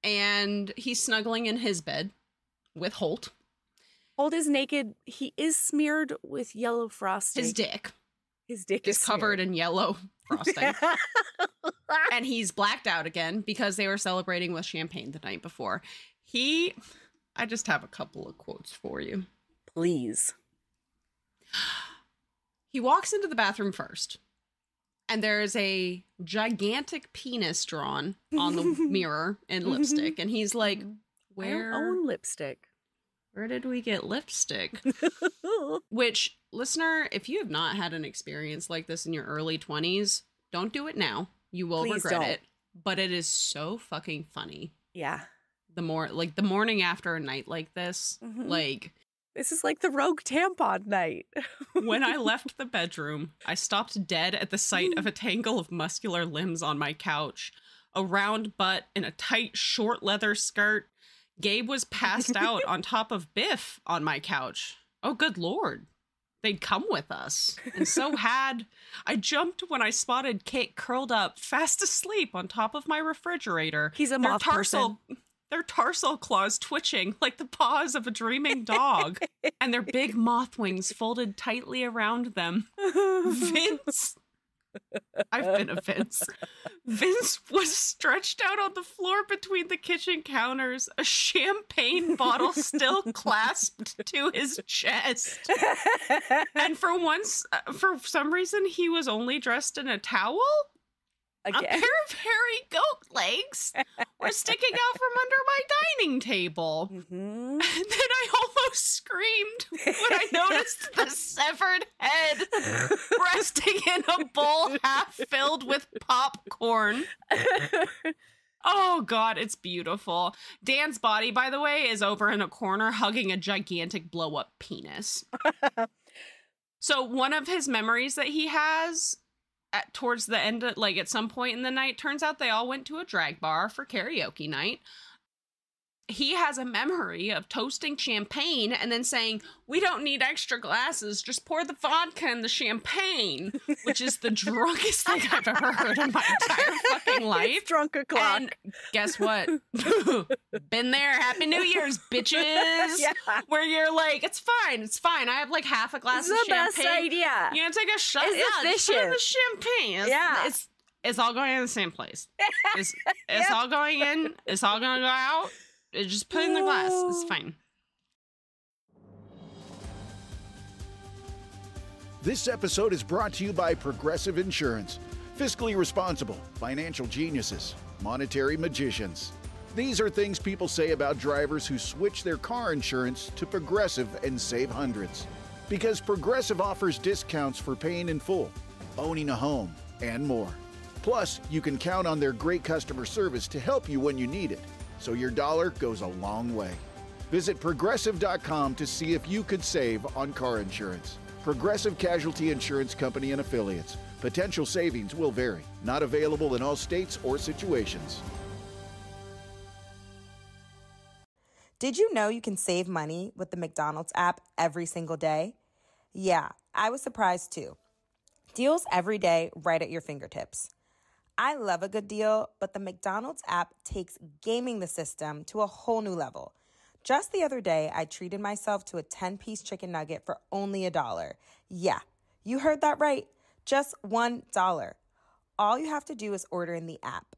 and he's snuggling in his bed with Holt. Holt is naked. He is smeared with yellow frosting. His dick is covered in yellow frosting. And he's blacked out again because they were celebrating with champagne the night before. I just have a couple of quotes for you. Please. He walks into the bathroom first. And there's a gigantic penis drawn on the mirror in lipstick. And he's like, where? I don't own lipstick. Where did we get lipstick? Which, listener, if you have not had an experience like this in your early 20s, don't do it now. You will regret it. But it is so fucking funny. Yeah. The morning after a night like this, this is like the rogue tampon night. When I left the bedroom, I stopped dead at the sight of a tangle of muscular limbs on my couch, a round butt in a tight, short leather skirt. Gabe was passed out on top of Biff on my couch. Oh, good Lord. They'd come with us. And so I jumped when I spotted Kate curled up, fast asleep on top of my refrigerator. He's a moth person. Their tarsal claws twitching like the paws of a dreaming dog. And their big moth wings folded tightly around them. Vince... I've been a Vince. Vince was stretched out on the floor between the kitchen counters, a champagne bottle still clasped to his chest. And for some reason, he was only dressed in a towel. Again. A pair of hairy goat legs were sticking out from under my dining table. Mm-hmm. And then I almost screamed when I noticed the severed head resting in a bowl half filled with popcorn. Oh, God, it's beautiful. Dan's body, by the way, is over in a corner hugging a gigantic blow-up penis. So one of his memories that he has towards the end, like at some point in the night, turns out they all went to a drag bar for karaoke night. He has a memory of toasting champagne and then saying, "We don't need extra glasses, just pour the vodka in the champagne," which is the drunkest thing I've ever heard in my entire fucking life. It's drunk o'clock. And guess what? Been there. Happy New Year's, bitches. Yeah. Where you're like, it's fine. I have like half a glass of champagne. It's the best idea. You know, take a shot. It's just put in the champagne. It's all going in the same place. It's all going in. It's all going to go out. Just put it in the glass. It's fine. This episode is brought to you by Progressive Insurance. Fiscally responsible, financial geniuses, monetary magicians. These are things people say about drivers who switch their car insurance to Progressive and save hundreds. Because Progressive offers discounts for paying in full, owning a home, and more. Plus, you can count on their great customer service to help you when you need it. So your dollar goes a long way. Visit Progressive.com to see if you could save on car insurance. Progressive Casualty Insurance Company and Affiliates. Potential savings will vary. Not available in all states or situations. Did you know you can save money with the McDonald's app every single day? Yeah, I was surprised too. Deals every day right at your fingertips. I love a good deal, but the McDonald's app takes gaming the system to a whole new level. Just the other day, I treated myself to a 10-piece chicken nugget for only $1. Yeah, you heard that right. Just $1. All you have to do is order in the app.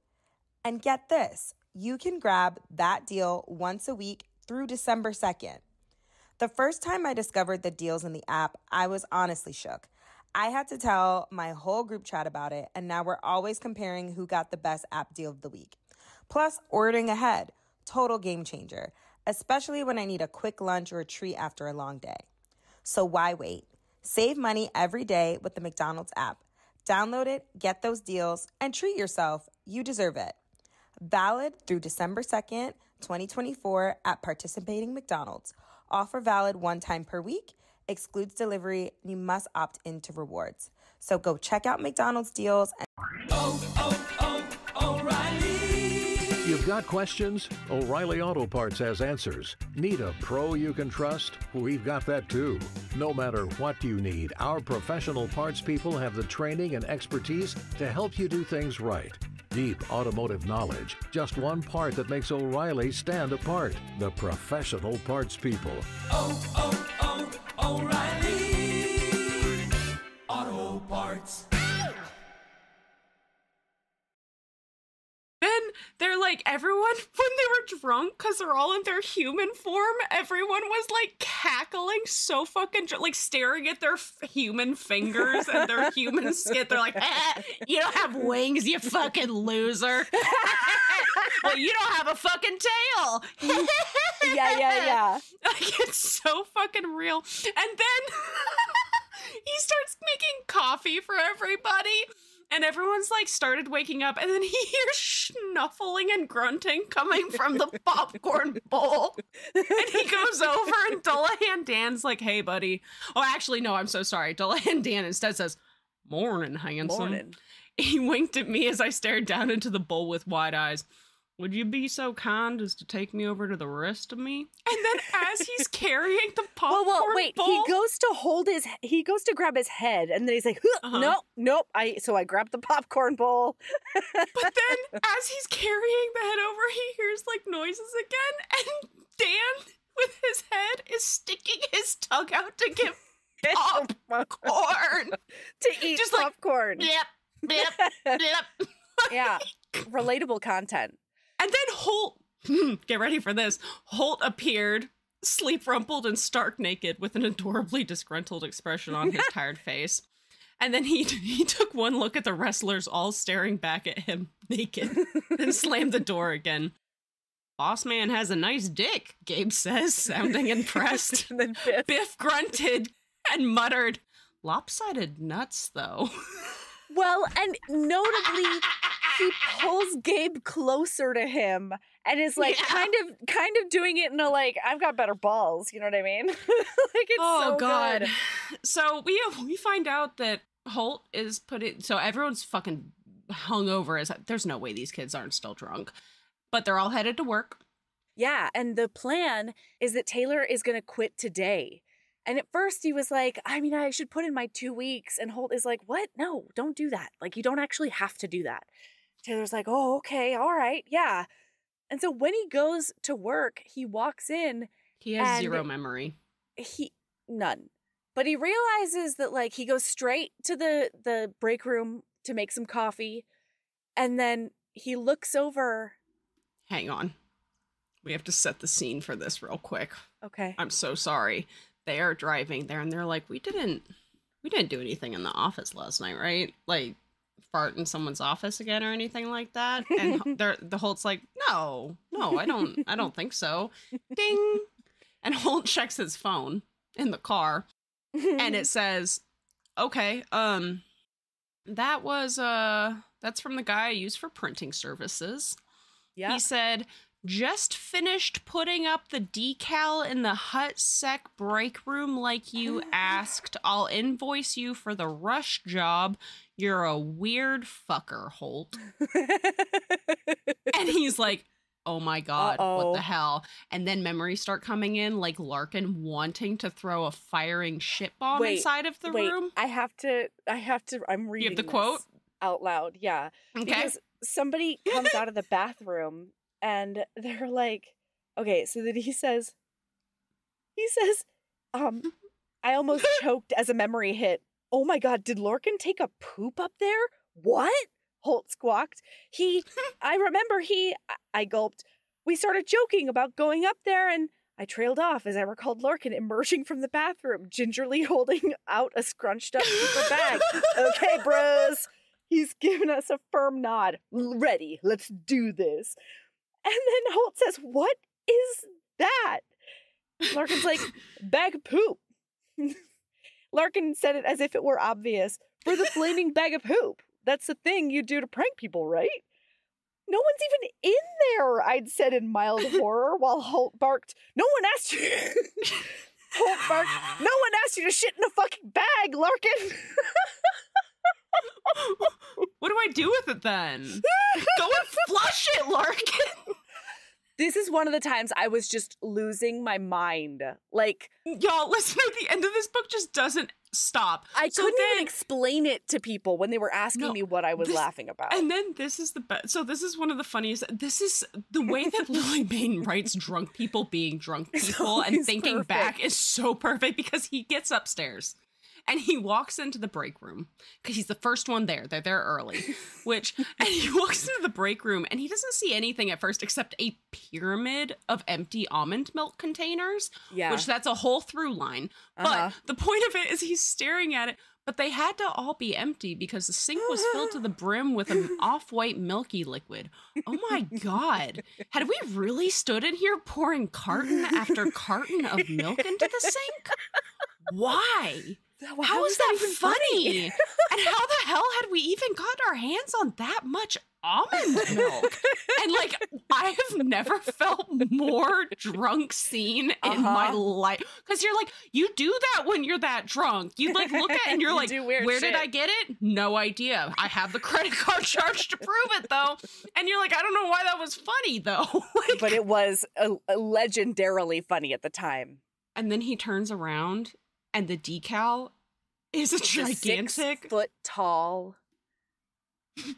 And get this, you can grab that deal once a week through December 2nd. The first time I discovered the deals in the app, I was honestly shook. I had to tell my whole group chat about it, and now we're always comparing who got the best app deal of the week. Plus, ordering ahead, total game changer, especially when I need a quick lunch or a treat after a long day. So why wait? Save money every day with the McDonald's app. Download it, get those deals, and treat yourself. You deserve it. Valid through December 2nd, 2024 at participating McDonald's. Offer valid one time per week. Excludes delivery, and you must opt into rewards. So go check out McDonald's deals. O'Reilly! You've got questions? O'Reilly Auto Parts has answers. Need a pro you can trust? We've got that too. No matter what you need, our professional parts people have the training and expertise to help you do things right. Deep automotive knowledge. Just one part that makes O'Reilly stand apart. The professional parts people. O'Reilly Auto Parts. Then they're like, everyone, when they were drunk, because they're all in their human form, everyone was like cackling so fucking, like staring at their human fingers and their human skin. They're like, you don't have wings, you fucking loser. Well, you don't have a fucking tail. Yeah. Like, it's so fucking real. And then he starts making coffee for everybody. And everyone's like started waking up, and then he hears snuffling and grunting coming from the popcorn bowl. And he goes over, and Dullahan Dan's like, "Hey, buddy." Oh, actually, no, I'm so sorry. Dullahan Dan instead says, "Morning, handsome." Morning. He winked at me as I stared down into the bowl with wide eyes. "Would you be so kind as to take me over to the rest of me?" And then as he's carrying the popcorn bowl, he goes to grab his head, and then he's like, nope. So I grabbed the popcorn bowl. But then as he's carrying the head over, he hears like noises again, and Dan with his head is sticking his tongue out to get popcorn. To eat just popcorn. Like, yep. Yeah. Relatable content. And then Holt, get ready for this, Holt appeared, sleep rumpled and stark naked with an adorably disgruntled expression on his tired face. And then he took one look at the wrestlers all staring back at him naked and slammed the door again. "Boss man has a nice dick," Gabe says, sounding impressed. And then Biff grunted and muttered, lopsided nuts, though. Well, and notably, he pulls Gabe closer to him and is like kind of doing it in a like, I've got better balls, you know what I mean? Like it's so God. good. So we find out that Holt is so everyone's fucking hungover as there's no way these kids aren't still drunk. But they're all headed to work. Yeah, and the plan is that Taylor is going to quit today. And at first he was like, I mean, I should put in my 2 weeks. And Holt is like, what? No, don't do that. Like, you don't actually have to do that. Taylor's like, oh, okay, all right, yeah. And so when he goes to work, he walks in. He has zero memory. None. But he realizes that, like, he goes straight to the break room to make some coffee. And then he looks over. Hang on. We have to set the scene for this real quick. Okay. I'm so sorry. They are driving there and they're like, we didn't do anything in the office last night, right? Like fart in someone's office again or anything like that. And the Holt's like, no, I don't think so. Ding. And Holt checks his phone in the car and it says, okay, that's from the guy I use for printing services. Yeah. He said, just finished putting up the decal in the hut sec break room like you asked. I'll invoice you for the rush job. You're a weird fucker, Holt. And he's like, oh my God, what the hell? And then memories start coming in, like Larkin wanting to throw a firing shit bomb inside of the room. I'm reading You have the quote? Out loud, yeah. Okay. Because somebody comes out of the bathroom and they're like, okay, so that he says, I almost choked as a memory hit. Oh my God, did Larkin take a poop up there? What? Holt squawked. I gulped. We started joking about going up there and I trailed off as I recalled Larkin emerging from the bathroom, gingerly holding out a scrunched up paper bag. Okay, bros. He's given us a firm nod. Ready, let's do this. And then Holt says, what is that? Larkin's like, bag of poop. Larkin said it as if it were obvious. For the flaming bag of poop. That's the thing you do to prank people, right? No one's even in there, I'd said in mild horror while Holt barked, no one asked you. Holt barked, no one asked you to shit in a fucking bag, Larkin. What do I do with it then? Go and flush it, Larkin. This is one of the times I was just losing my mind. Like, y'all, listen, at the end of this book just doesn't stop. I couldn't even explain it to people when they were asking me what I was laughing about. And then this is the best. So this is one of the funniest. This is the way that Lily Mayne writes drunk people being drunk people and thinking back is so perfect because he gets upstairs. And he walks into the break room because he's the first one there. They're there early, and he walks into the break room and he doesn't see anything at first except a pyramid of empty almond milk containers, which that's a whole through line. But the point of it is he's staring at it, but they had to all be empty because the sink was filled to the brim with an off-white milky liquid. Oh my God. Had we really stood in here pouring carton after carton of milk into the sink? Why? How is that funny? And how the hell had we even gotten our hands on that much almond milk? And like, I have never felt more drunk seen in my life. Because you're like, you do that when you're that drunk. You like look at it and you're like, where did I get it? No idea. I have the credit card charge to prove it though. And you're like, I don't know why that was funny though. Like, but it was legendarily funny at the time. And then he turns around and the decal is a gigantic 6 foot tall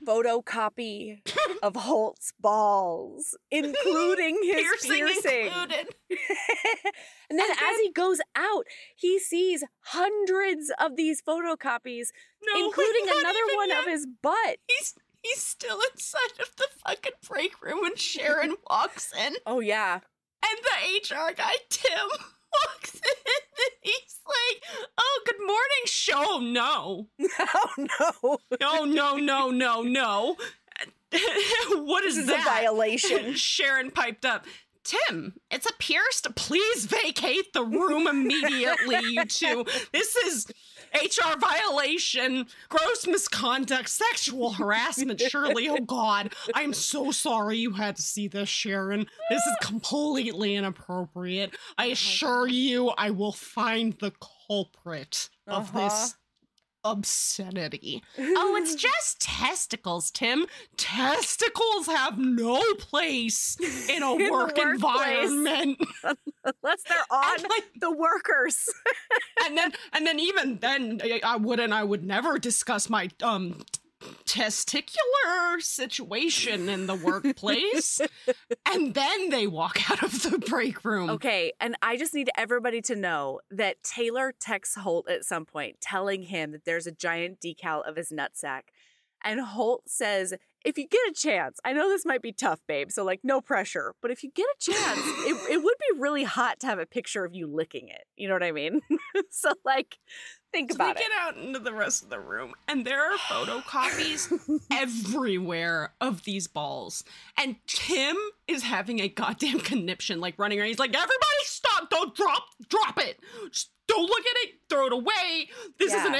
photocopy of Holt's balls, including his piercing. Included. And then as he goes out, he sees hundreds of these photocopies, including another one of his butt. He's still inside of the fucking break room when Sharon walks in. Oh, yeah. And the HR guy, Tim, walks in and he's like, oh, good morning, show. No. Oh, no. No. What is this that? Is a violation. Sharon piped up. Tim, it's a pierced. Please vacate the room immediately, you two. This is HR violation, gross misconduct, sexual harassment, Shirley. Oh, God. I'm so sorry you had to see this, Sharon. This is completely inappropriate. I assure you I will find the culprit of this obscenity. Oh, it's just testicles, Tim. Testicles have no place in a work environment. Unless they're on the workers. and then even then I would never discuss my testicular situation in the workplace. And then they walk out of the break room. Okay, and I just need everybody to know that Taylor texts Holt at some point telling him that there's a giant decal of his nutsack. And Holt says, if you get a chance, I know this might be tough, babe, so like no pressure, but if you get a chance, it would be really hot to have a picture of you licking it. You know what I mean? So like, think about it. We get out into the rest of the room, and there are photocopies everywhere of these balls. And Tim is having a goddamn conniption, like running around. He's like, everybody stop, don't drop it. Just don't look at it, throw it away. This is an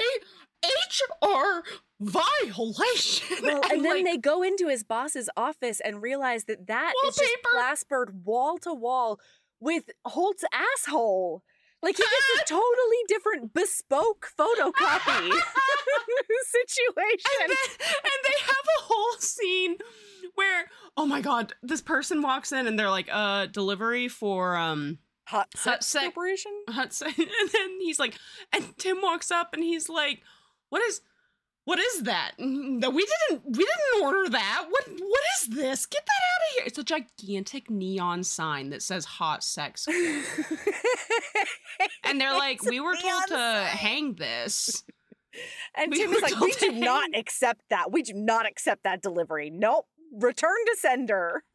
HR violation. Well, and then they go into his boss's office and realize that is just plastered wall to wall with Holt's asshole. Like he gets a totally different bespoke photocopy situation. And they have a whole scene where, oh my God, this person walks in and they're like, delivery for Hot Sex Corporation? Hot Sex. And then he's like, and Tim walks up and he's like, what is that? We didn't order that. What is this? Get that out of here. It's a gigantic neon sign that says Hot Sex. And they're like, we were told to hang this. And Tim is like, we do not accept that. We do not accept that delivery. Nope. Return to sender.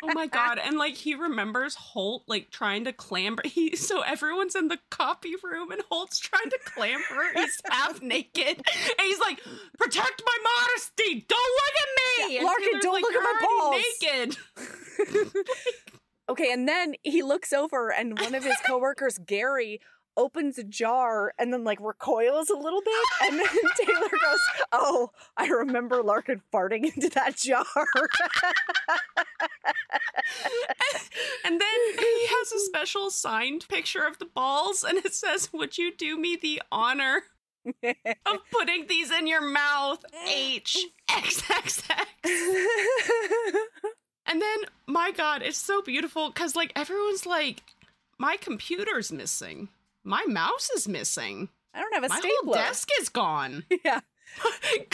Oh my God. And like he remembers Holt like trying to clamber. So everyone's in the copy room and Holt's trying to clamber. He's half naked. And he's like, protect my modesty. Don't look at me. Yeah, Larkin, don't look at my balls. Naked. Okay, and then he looks over and one of his coworkers, Gary, opens a jar and then like recoils a little bit. And then Taylor goes, oh, I remember Larkin farting into that jar. And then he has a special signed picture of the balls and it says, would you do me the honor of putting these in your mouth? HXXX. And then, my God, it's so beautiful because like everyone's like, my computer's missing. My mouse is missing. I don't have a stapler. My whole desk is gone. Yeah.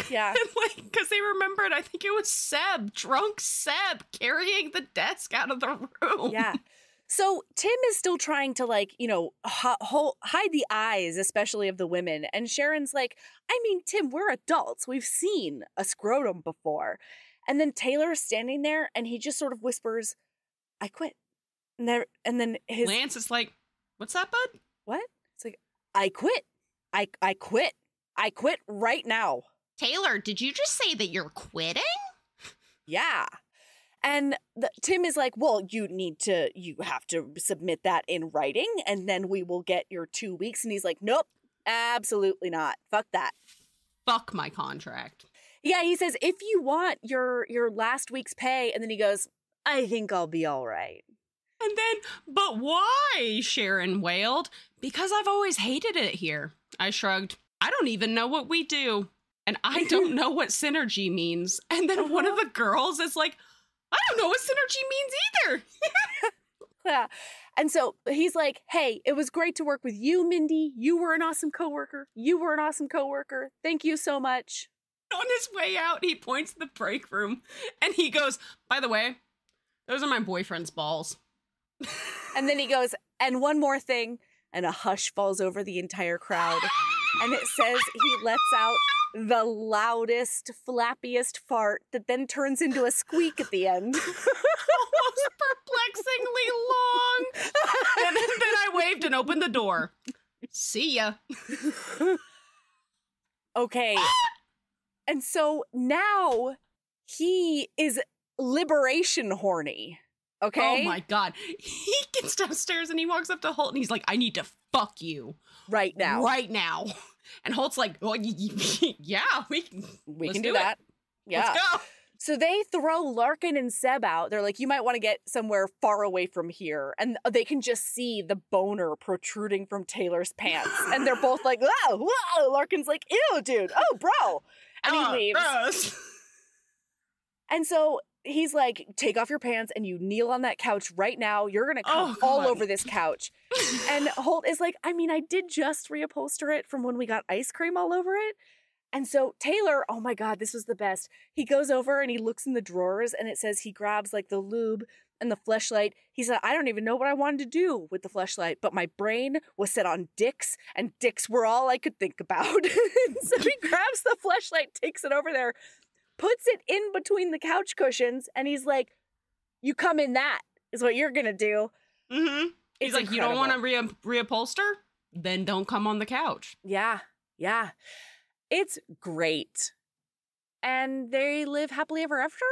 Yeah. Like, because they remembered, I think it was drunk Seb, carrying the desk out of the room. Yeah. So Tim is still trying to like, you know, hide the eyes, especially of the women. And Sharon's like, I mean, Tim, we're adults. We've seen a scrotum before. And then Taylor is standing there and he just sort of whispers, I quit. And then his Lance is like, what's that, bud? What? It's like, I quit. I quit. I quit right now. Taylor, did you just say that you're quitting? Yeah. And Tim is like, well, you have to submit that in writing and then we will get your 2 weeks. And he's like, nope, absolutely not. Fuck that. Fuck my contract. Yeah, he says, if you want your last week's pay, and then he goes, I think I'll be all right. And then, but why? Sharon wailed. Because I've always hated it here. I shrugged. I don't even know what we do. And I don't know what synergy means. And then one of the girls is like, I don't know what synergy means either. Yeah. And so he's like, hey, it was great to work with you, Mindy. You were an awesome coworker. You were an awesome coworker. Thank you so much. On his way out, he points to the break room and he goes, by the way, those are my boyfriend's balls. And then he goes, and one more thing, and a hush falls over the entire crowd. And it says he lets out the loudest, flappiest fart that then turns into a squeak at the end. Almost perplexingly long. And then I waved and opened the door. See ya. Okay. And so now he is liberation horny. okay? Oh my God. He gets downstairs and he walks up to Holt and he's like, I need to fuck you. Right now. Right now. And Holt's like, well, yeah, we can do that. Yeah. Let's go. So they throw Larkin and Seb out. They're like, you might want to get somewhere far away from here. And they can just see the boner protruding from Taylor's pants. And they're both like, whoa. Larkin's like, ew, dude. Oh, bro. And he leaves. Gross. And so he's like, take off your pants and you kneel on that couch right now. You're going to come all over this couch. And Holt is like, I mean, I did just reupholster it from when we got ice cream all over it. And so Taylor, oh my God, this was the best. He goes over and he looks in the drawers and it says he grabs like the lube and the fleshlight. He said, I don't even know what I wanted to do with the fleshlight, but my brain was set on dicks and dicks were all I could think about. So he grabs the fleshlight, takes it over there, puts it in between the couch cushions, and he's like, you come in that is what you're going to do. Mm-hmm. He's like, incredible. You don't want to reupholster? Then don't come on the couch. Yeah. It's great. And they live happily ever after? ?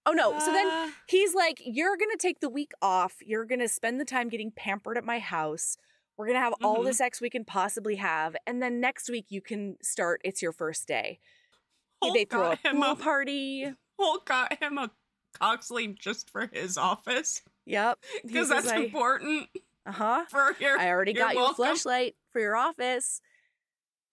Oh, no. So then he's like, you're going to take the week off. You're going to spend the time getting pampered at my house. We're going to have all the sex we can possibly have. And then next week you can start. It's your first day. They throw a pool party. Holt got him a cock sleeve just for his office. Yep. Because that's important. Uh-huh. I already got you a fleshlight for your office.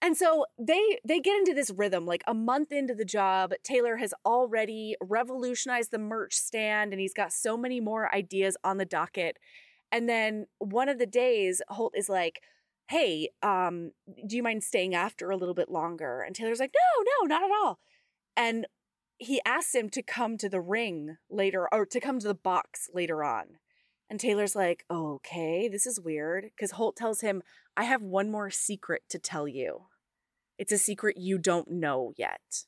And so they get into this rhythm. Like a month into the job, Taylor has already revolutionized the merch stand and he's got so many more ideas on the docket. And then one of the days, Holt is like, hey, do you mind staying after a little bit longer? And Taylor's like, no, not at all. And he asks him to come to the ring later, or to come to the box later on. And Taylor's like, okay, this is weird. Because Holt tells him, I have one more secret to tell you. It's a secret you don't know yet.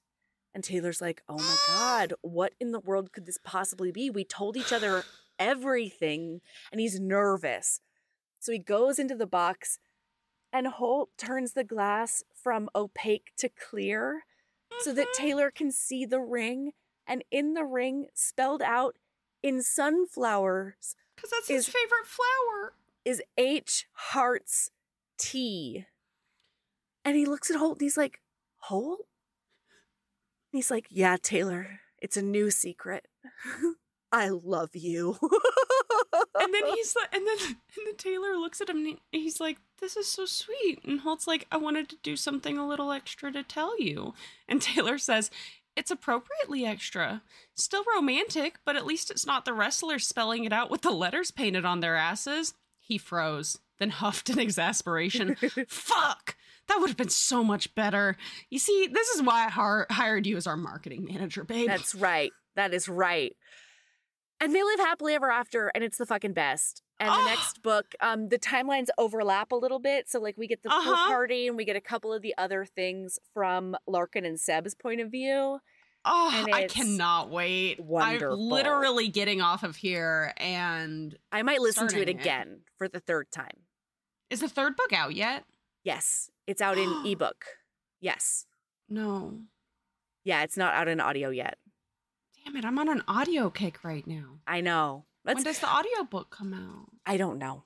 And Taylor's like, oh my God, what in the world could this possibly be? We told each other everything. And he's nervous. So he goes into the box and Holt turns the glass from opaque to clear so that Taylor can see the ring. And in the ring, spelled out in sunflowers, because that's his favorite flower, is H Hearts T. And he looks at Holt and he's like, Holt? And he's like, yeah, Taylor, it's a new secret. I love you. And then and then Taylor looks at him and he's like, this is so sweet. And Holt's like, I wanted to do something a little extra to tell you. And Taylor says, it's appropriately extra. Still romantic, but at least it's not the wrestlers spelling it out with the letters painted on their asses. He froze, then huffed in exasperation. Fuck! That would have been so much better. You see, this is why I hired you as our marketing manager, babe. That's right. That is right. And they live happily ever after, and it's the fucking best. And the next book, the timelines overlap a little bit. So, like, we get the pool party, and we get a couple of the other things from Larkin and Seb's point of view. Oh, I cannot wait. Wonderful. I'm literally getting off of here, and I might listen to it again for the third time. Is the third book out yet? Yes. It's out in ebook. Yes. No. Yeah, it's not out in audio yet. Damn it, I'm on an audio kick right now. I know. When does the audiobook come out? I don't know.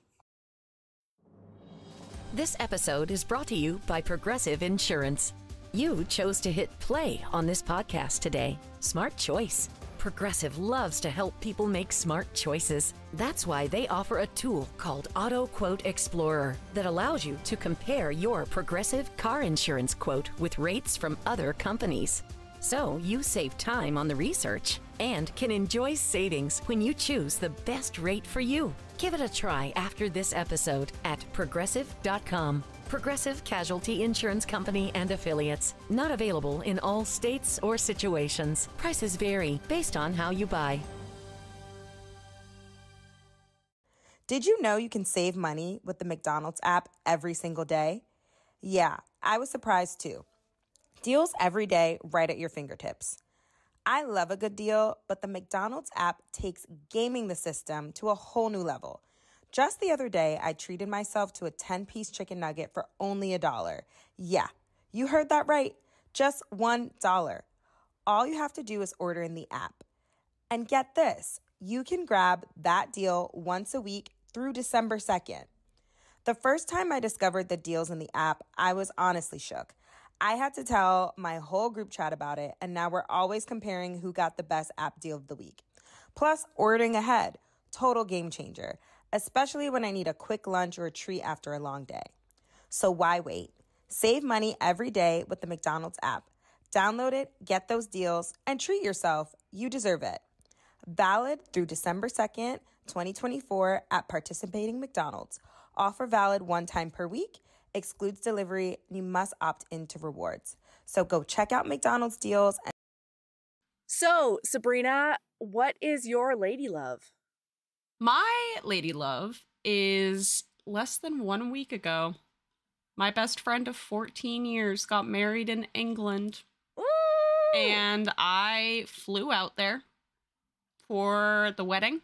This episode is brought to you by Progressive Insurance. You chose to hit play on this podcast today. Smart choice. Progressive loves to help people make smart choices. That's why they offer a tool called Auto Quote Explorer that allows you to compare your Progressive car insurance quote with rates from other companies. So you save time on the research and can enjoy savings when you choose the best rate for you. Give it a try after this episode at Progressive.com. Progressive Casualty Insurance Company and Affiliates. Not available in all states or situations. Prices vary based on how you buy. Did you know you can save money with the McDonald's app every single day? Yeah, I was surprised too. Deals every day right at your fingertips. I love a good deal, but the McDonald's app takes gaming the system to a whole new level. Just the other day, I treated myself to a 10-piece chicken nugget for only $1. Yeah, you heard that right. Just $1. All you have to do is order in the app. And get this, you can grab that deal once a week through December 2nd. The first time I discovered the deals in the app, I was honestly shook. I had to tell my whole group chat about it, and now we're always comparing who got the best app deal of the week. Plus, ordering ahead, total game changer, especially when I need a quick lunch or a treat after a long day. So why wait? Save money every day with the McDonald's app. Download it, get those deals, and treat yourself. You deserve it. Valid through December 2nd, 2024 at participating McDonald's. Offer valid one time per week. Excludes delivery. You must opt into rewards. So go check out McDonald's deals. So, Sabrina, what is your lady love? My lady love is less than 1 week ago. My best friend of 14 years got married in England. Ooh. And I flew out there for the wedding.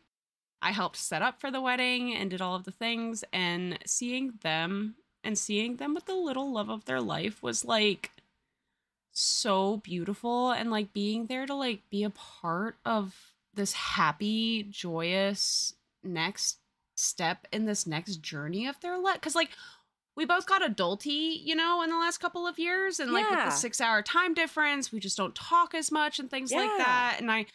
I helped set up for the wedding and did all of the things, and seeing them with the little love of their life was like so beautiful, and like being there to like be a part of this happy, joyous next step in this next journey of their life. Because like we both got adulty, you know, in the last couple of years, and like with the 6-hour time difference, we just don't talk as much and things like that. And I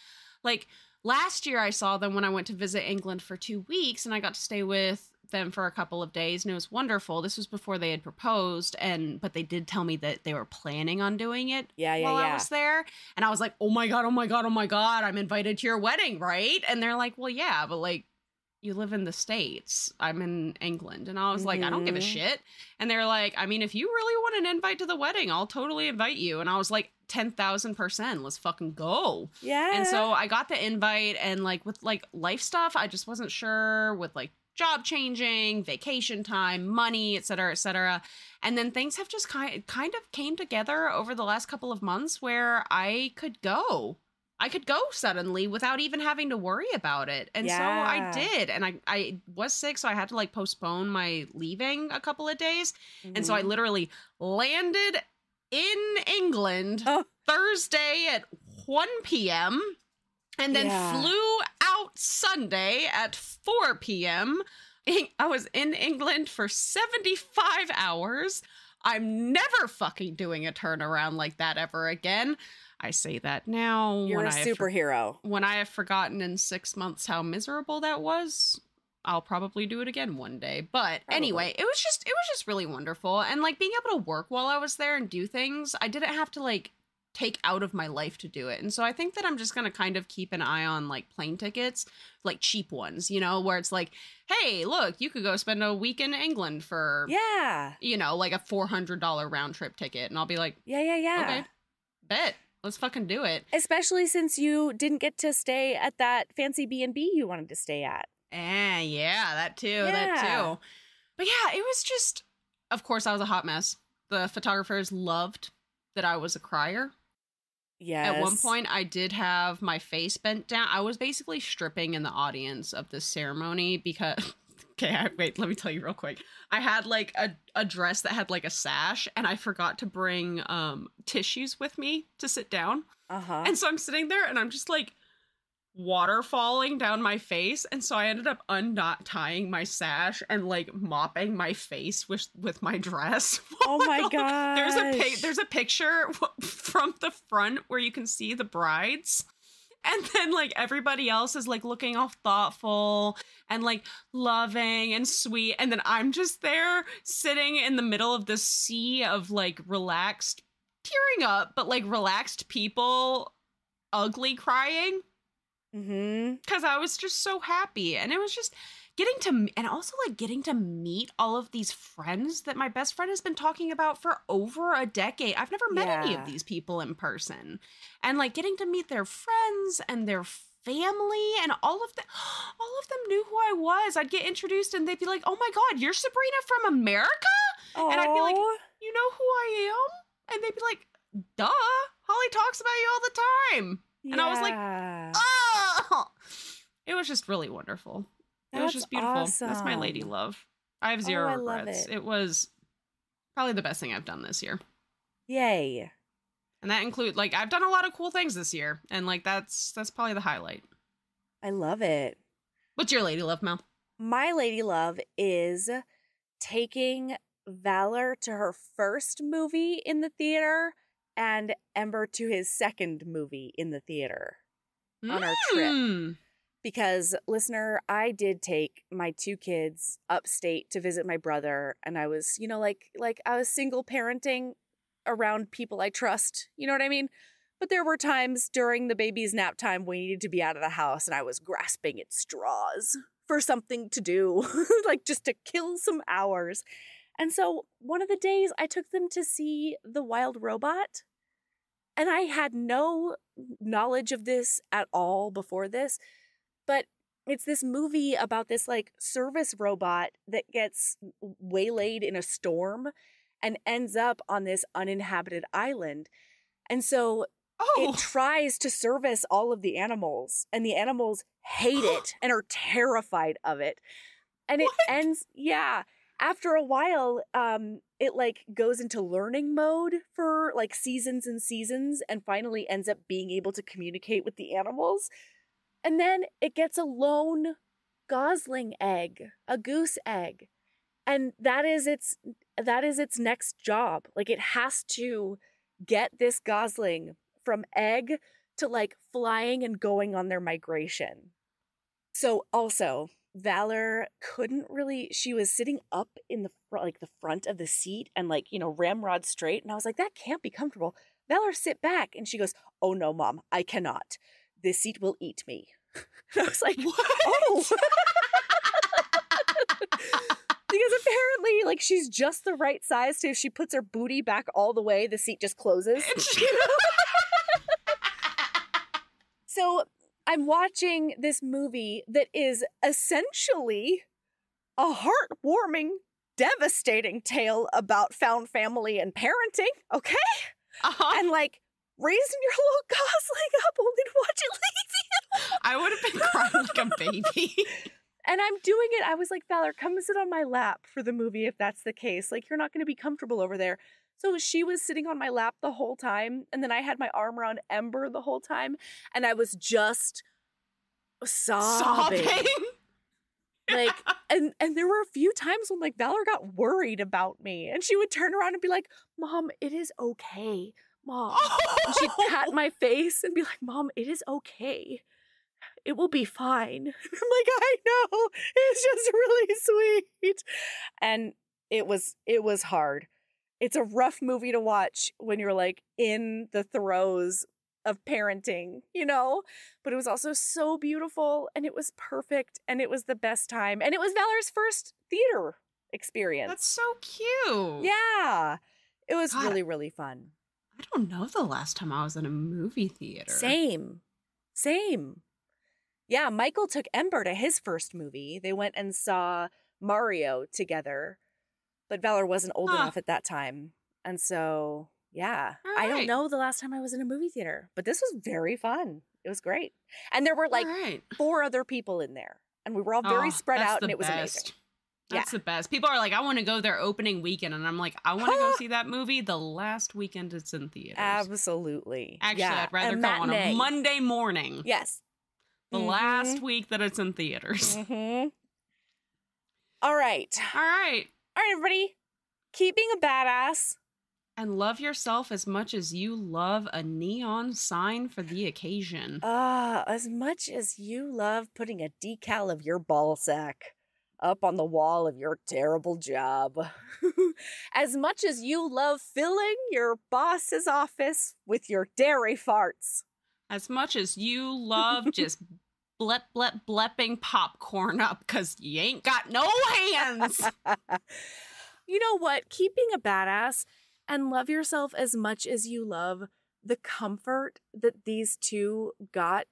like last year I saw them when I went to visit England for 2 weeks, and I got to stay with them for a couple of days, and it was wonderful. This was before they had proposed, but they did tell me that they were planning on doing it while I was there. And I was like, oh my God, I'm invited to your wedding, right? And they're like, well, yeah, but like, you live in the States. I'm in England. And I was like, I don't give a shit. And they're like, I mean, if you really want an invite to the wedding, I'll totally invite you. And I was like, 10,000%, let's fucking go. Yeah. And so I got the invite, and like with like life stuff, I just wasn't sure with like job changing, vacation time, money, et cetera, et cetera. And then things have just kind of came together over the last couple of months where I could go suddenly without even having to worry about it. And so I did. And I was sick, so I had to like postpone my leaving a couple of days. And so I literally landed in England Thursday at 1 p.m. and then flew out Sunday at 4 p.m. I was in England for 75 hours. I'm never fucking doing a turnaround like that ever again. I say that now. You're a superhero. When I have forgotten in 6 months how miserable that was, I'll probably do it again one day. But anyway, it was just really wonderful. And like being able to work while I was there and do things, I didn't have to like take out of my life to do it. And so I think that I'm just going to kind of keep an eye on like plane tickets, like cheap ones, you know, where it's like, hey, look, you could go spend a week in England for, you know, like a $400 round trip ticket. And I'll be like, okay, bet. Let's fucking do it. Especially since you didn't get to stay at that fancy B&B you wanted to stay at. Yeah, that too. But yeah, it was just, of course, I was a hot mess. The photographers loved that I was a crier. Yes. At one point, I did have my face bent down. I was basically stripping in the audience of this ceremony because... Okay, wait, let me tell you real quick. I had like a dress that had like a sash, and I forgot to bring tissues with me to sit down. And so I'm sitting there and I'm just like water falling down my face. And so I ended up untying my sash and like mopping my face with my dress. Oh my God. There's a picture from the front where you can see the brides. And then, like, everybody else is, like, looking all thoughtful and, like, loving and sweet. And then I'm just there sitting in the middle of this sea of, like, relaxed, tearing up, but, like, relaxed people, ugly crying. Because I was just so happy. And it was just getting to meet all of these friends that my best friend has been talking about for over a decade. I've never met any of these people in person. And like getting to meet their friends and their family, and all of them knew who I was. I'd get introduced and they'd be like, oh my God, you're Sabrina from America? Aww. And I'd be like, you know who I am? And they'd be like, duh, Holly talks about you all the time. And I was like, oh, it was just really wonderful. It was just beautiful. Awesome. That's my lady love. I have zero regrets. Love it. It was probably the best thing I've done this year. Yay. And that includes, like, I've done a lot of cool things this year. And, like, that's probably the highlight. I love it. What's your lady love, Mel? My lady love is taking Valor to her first movie in the theater and Ember to his second movie in the theater on our trip. Because, listener, I did take my 2 kids upstate to visit my brother, and I was, you know, like I was single parenting around people I trust, you know what I mean? But there were times during the baby's nap time we needed to be out of the house, and I was grasping at straws for something to do, like just to kill some hours. And so one of the days I took them to see The Wild Robot, and I had no knowledge of this at all before this, but it's this movie about this like service robot that gets waylaid in a storm and ends up on this uninhabited island. And so it tries to service all of the animals, and the animals hate it and are terrified of it. And it ends, after a while, it like goes into learning mode for like seasons and seasons, and finally ends up being able to communicate with the animals. And then it gets a lone gosling egg, a goose egg. And that is its next job. Like, it has to get this gosling from egg to like flying and going on their migration. So also, Valor couldn't really, she was sitting up in the front of the seat and like, you know, ramrod straight. And I was like, that can't be comfortable. Valor, sit back. And she goes, oh no, Mom, I cannot. This seat will eat me. And I was like, what? Oh. Because apparently, like, she's just the right size to, if she puts her booty back all the way, the seat just closes. So I'm watching this movie that is essentially a heartwarming, devastating tale about found family and parenting, okay? And like, raising your little gosling up only to watch it leave you. I would have been crying like a baby. And I'm doing it. I was like, Valor, come sit on my lap for the movie if that's the case. Like, you're not going to be comfortable over there. So she was sitting on my lap the whole time. And then I had my arm around Ember the whole time. And I was just sobbing. Like, and there were a few times when like Valor got worried about me. And she would turn around and be like, Mom, it is okay. Mom. And she'd pat my face and be like, Mom, it is okay. It will be fine. I'm like, I know. It's just really sweet. And it was hard. It's a rough movie to watch when you're like in the throes of parenting, you know? But it was also so beautiful, and it was perfect, and it was the best time. And it was Valor's first theater experience. That's so cute. Yeah. It was really, really fun. I don't know the last time I was in a movie theater. Same. Yeah, Michael took Ember to his first movie. They went and saw Mario together, but Valor wasn't old enough at that time. And so, yeah, I don't know the last time I was in a movie theater, but this was very fun. It was great. And there were like 4 other people in there, and we were all very spread out, and it was amazing. That's the best. People are like, I want to go their opening weekend. And I'm like, I want to go see that movie the last weekend it's in theaters. Absolutely. Actually, I'd rather go on a Monday morning. Yes. The last week that it's in theaters. All right, everybody. Keeping a badass. And love yourself as much as you love a neon sign for the occasion. As much as you love putting a decal of your ball sack up on the wall of your terrible job. As much as you love filling your boss's office with your dairy farts. As much as you love just blepping popcorn up because you ain't got no hands. You know what? Keeping a badass and love yourself as much as you love the comfort that these two got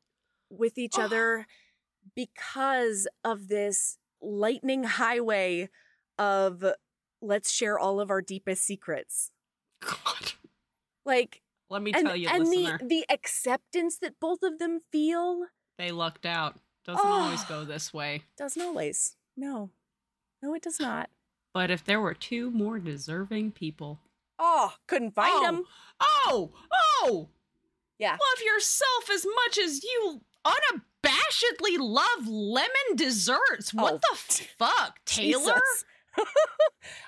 with each other because of this lightning highway of let's share all of our deepest secrets. God. Like, let me tell you, and listener. the acceptance that both of them feel. They lucked out. Doesn't always go this way. Doesn't always. No, it does not. But if there were 2 more deserving people. Couldn't find them. Yeah. Love yourself as much as you unabashed unabashedly love lemon desserts. What the fuck, Taylor?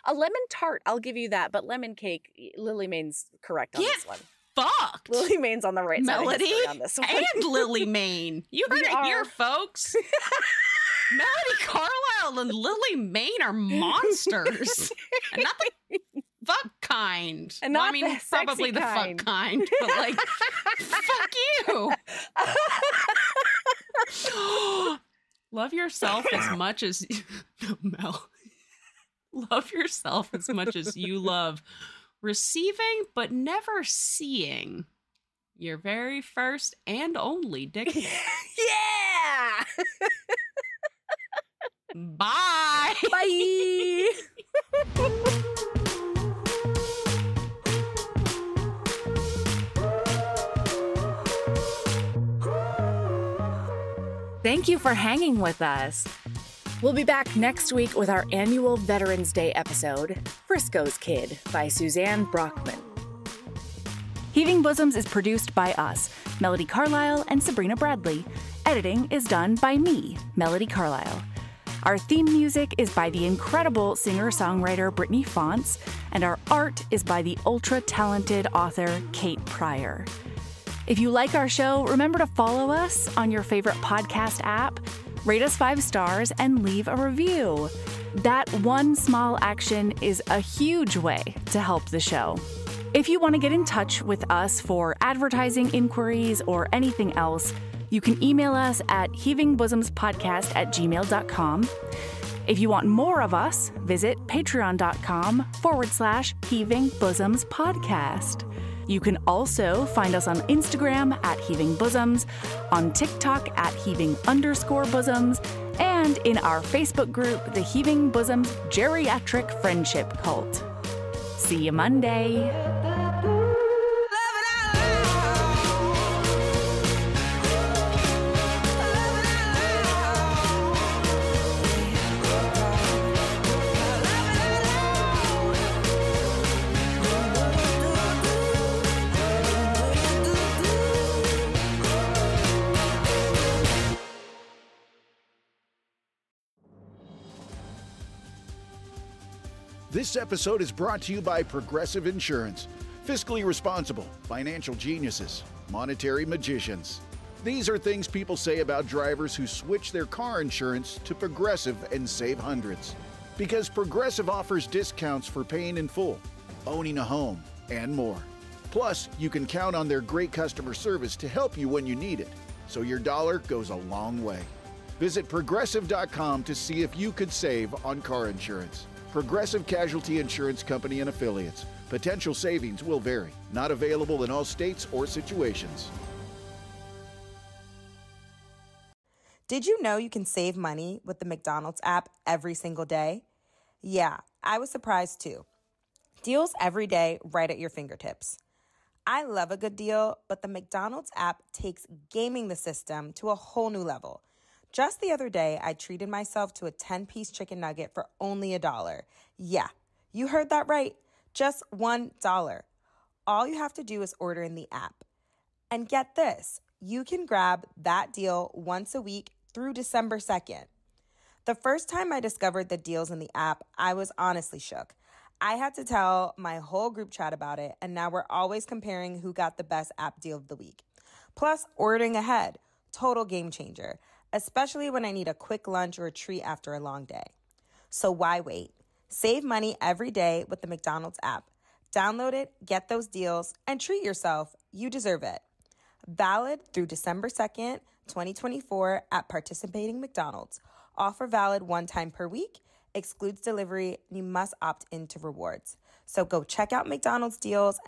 A lemon tart, I'll give you that, but lemon cake, Lily Mayne's correct on this one. Fucked. Lily Mayne's on the right Melody side of on this one. And Lily Mayne. You heard it here, folks. Melody Carlisle and Lily Mayne are monsters. And not the fuck kind. And not probably the fuck kind, but like, fuck you. Love yourself as much as Mel. Love yourself as much as you love receiving but never seeing your very first and only dick pic. Yeah. Bye. Bye. Thank you for hanging with us. We'll be back next week with our annual Veterans Day episode, Frisco's Kid by Suzanne Brockman. Heaving Bosoms is produced by us, Melody Carlisle and Sabrina Bradley. Editing is done by me, Melody Carlisle. Our theme music is by the incredible singer-songwriter Brittany Fonts, and our art is by the ultra-talented author Kate Pryor. If you like our show, remember to follow us on your favorite podcast app, rate us 5 stars, and leave a review. That one small action is a huge way to help the show. If you want to get in touch with us for advertising inquiries or anything else, you can email us at heavingbosomspodcast@gmail.com. If you want more of us, visit patreon.com/heavingbosomspodcast. You can also find us on Instagram at Heaving Bosoms, on TikTok at Heaving_Bosoms, and in our Facebook group, the Heaving Bosoms Geriatric Friendship Cult. See you Monday. This episode is brought to you by Progressive Insurance. Fiscally responsible, financial geniuses, monetary magicians. These are things people say about drivers who switch their car insurance to Progressive and save hundreds. Because Progressive offers discounts for paying in full, owning a home, and more. Plus, you can count on their great customer service to help you when you need it, so your dollar goes a long way. Visit Progressive.com to see if you could save on car insurance. Progressive Casualty Insurance Company and Affiliates. Potential savings will vary. Not available in all states or situations. Did you know you can save money with the McDonald's app every single day? Yeah, I was surprised too. Deals every day right at your fingertips. I love a good deal, but the McDonald's app takes gaming the system to a whole new level. Just the other day, I treated myself to a 10-piece chicken nugget for only $1. Yeah, you heard that right. Just $1. All you have to do is order in the app. And get this, you can grab that deal once a week through December 2nd. The first time I discovered the deals in the app, I was honestly shook. I had to tell my whole group chat about it, and now we're always comparing who got the best app deal of the week. Plus, ordering ahead, total game changer. Especially when I need a quick lunch or a treat after a long day. So why wait? Save money every day with the McDonald's app. Download it, get those deals, and treat yourself. You deserve it. Valid through December 2nd, 2024 at participating McDonald's. Offer valid one time per week. Excludes delivery. And you must opt into rewards. So go check out McDonald's deals